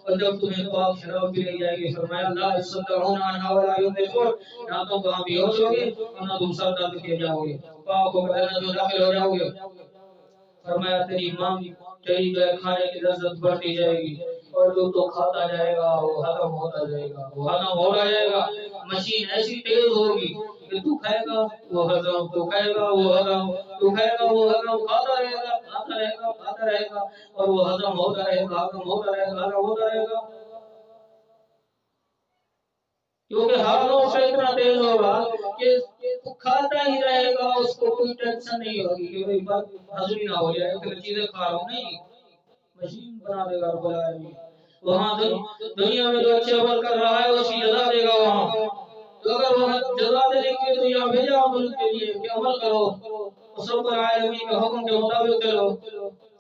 اور جب تمہیں پاک شراب بھی لے جائے گی فرمایا لا يصدعون عنها ولا ينزفون. نہ تم وہاں بھی ہوش ہوگے اور نہ تم سر درد کیے جاؤ گے. پاک ہو کر جنت میں داخل ہو جاؤ گے. فرمایا تیری ماں تیری جو ہے کھانے کی لذت بڑھتی جائے گی اور جو تو کھاتا جائے گا وہ ختم ہوتا جائے گا. مشین ایسی تیز ہوگی کہ تو کھائے گا وہ ہضم تو کھائے گا وہ ہضم تو کھائے گا وہ ہضم کھاتا رہے گا اور وہ ہضم ہوتا رہے گا. کیونکہ ہارمون سے اتنا تیز ہوگا کہ کھاتا ہی رہے گا اس کو کوئی ٹینشن نہیں ہوگی کہ بھئی ہضم نہ ہو جائے پھر چیزیں کھا رہا ہوں. نہیں مشین بنا دے گا رب العالمین. وہاں دنیا میں جو اچھے عمل کر رہا ہے اس کی جزا دے گا وہاں. تو اگر وہ جزا دینے کے لیے تو یہاں بھیجا عمل کے لیے کہ عمل کرو، اس رب العالمین کے حکم کے مطابق چلو.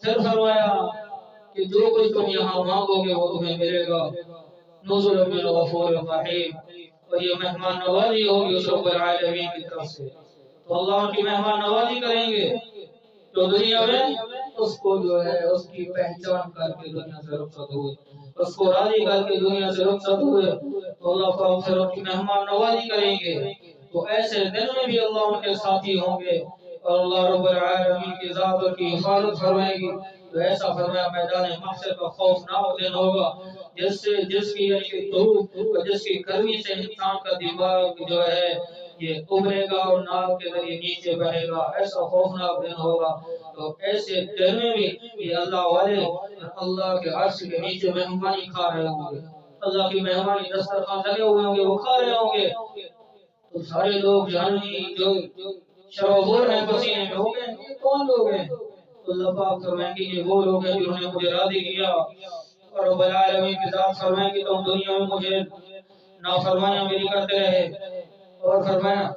پھر فرمایا کہ جو کچھ تم یہاں مانگو گے وہ تمہیں ملے گا. نزل من غفور رحیم. اور یہ مہمان نوازی ہوگی اس رب العالمین کی طرف سے. تو اللہ ان کی مہمان نوازی کریں گے تو دنیا میں اس کو جو ہے اس کی پہچان کر کے دنیا سے رخصت ہوئے، اس کو راضی کر کے دنیا سے رخصت ہوئے تو اللہ پاک پھر ان کی مہمان نوازی کریں گے. تو ایسے دن میں بھی اللہ ان کے ساتھی ہوں گے اور اللہ رب العالمین کی ذات ان کی حفاظت فرمائے گی. تو ایسا فرمایا میدان محشر کا خوفناک دن ہوگا جس کی دھوپ اور جس کی گرمی سے انسان کا دماغ جو ہے یہ ابھرے گا اور ناک کے ذریعے نیچے بہے گا. ایسا خوفناک دن ہوگا. تو ایسے دن میں بھی یہ اللہ والے اللہ کے عرش کے نیچے مہمانی کھا رہے ہوں گے، اللہ کی مہمانی دسترخوان لگے ہوئے ہوں گے، وہ کھا رہے ہوں گے. تو سارے لوگ جہنمی جو شرابور ہیں پسینے میں ہو گئے، یہ کون لوگ ہیں؟ تو اللہ پاک فرمائیں گے یہ وہ لوگ ہیں جنہوں نے مجھے راضی کیا. اور رب العالمین کی ذات فرمائیں کہ تم دنیا میں مجھے نافرمانیاں میری کرتے رہے. اور فرمایا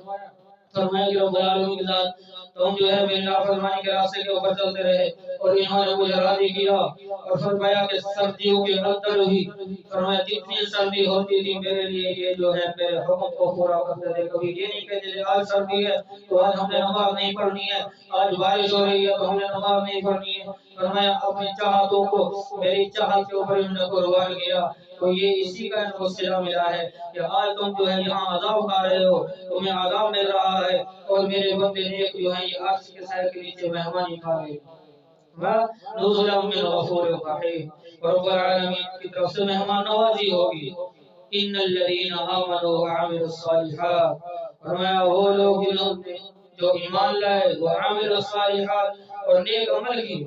کہ رب العالمین کی ذات تم جو ہے میری نافرمانی کے راستے کے اوپر چلتے رہے اور انہوں نے مجھے راضی کیا. اور فرمایا کہ سردیوں کے اندر بھی فرمایا جتنی سردی ہوتی تھی میرے لیے یہ جو ہے میرے حکم کو پورا کرتے تھے. کبھی یہ نہیں کہتے تھے آج سردی ہے تو آج ہم نے نماز نہیں پڑھنی ہے، آج بارش ہو رہی ہے تو ہم نے نماز نہیں پڑھنی ہے. فرمایا اپنی چاہتوں کو میری چاہت کے اوپر انہوں نے قربان کیا. تو یہ اسی کا ان کو صلہ ملا ہے کہ آج تم جو ہے یہاں عذاب کھا رہے ہو، تمہیں عذاب مل رہا ہے اور میرے بندے نیک جو ہیں یہ عرش کے سائے کے نیچے مہمانی کھا رہے ہیں. نزلا من غفور رحیم. رب العالمین کی طرف سے مہمان نوازی ہوگی. ان الذين امنوا وعملوا الصالحات. فرمایا وہ لوگ جو ایمان لائے وعملوا الصالحات اور نیک عمل کی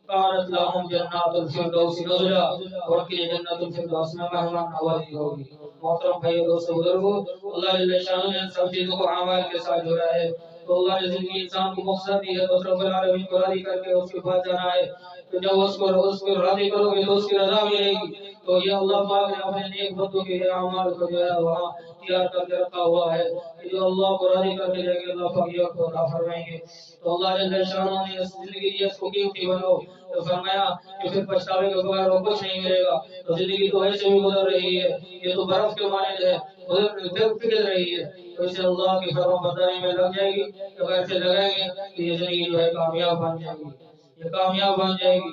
كانت لهم جنات الفردوس نزلا. اور ان کی جنت الفردوس میں مہمان نوازی ہوگی. محترم بھائیو دوستو بزرگو، اللہ جل شانہ نے سب چیزوں کو اعمال کے ساتھ جوڑا ہے. تو اللہ نے زندگی انسان کو مقصد دی ہے تو رب العالمین کو راضی کر کے اس کے پاس جانا ہے. تو جب اس کو راضی کرو گے تو اس کی رضا ملے گی. تو یہ اللہ پاک نے اپنے نیک بندوں کے اعمال کو جو ہے وہاں تیار کر کے رکھا ہوا ہے کہ جو اللہ کو راضی کر کے جائیں گے اللہ پاک یہ کو عطا فرمائیں گے. تو اللہ جل شانہ نے اس زندگی کی اس کو قیمتی بناؤ. تو فرمایا کہ پھر پچھتاوے کے بغیر وہ کچھ نہیں ملے گا. تو زندگی تو ایسے بھی گزر رہی ہے، یہ تو برف کے مانند ہے، پگھل رہی ہے. تو اسے اللہ کی فرما برداری میں لگ جائے گی. اگر ایسے لگائیں گے تو یہ زندگی جو ہے کامیاب بن جائے گی، یہ کامیاب بن جائے گی.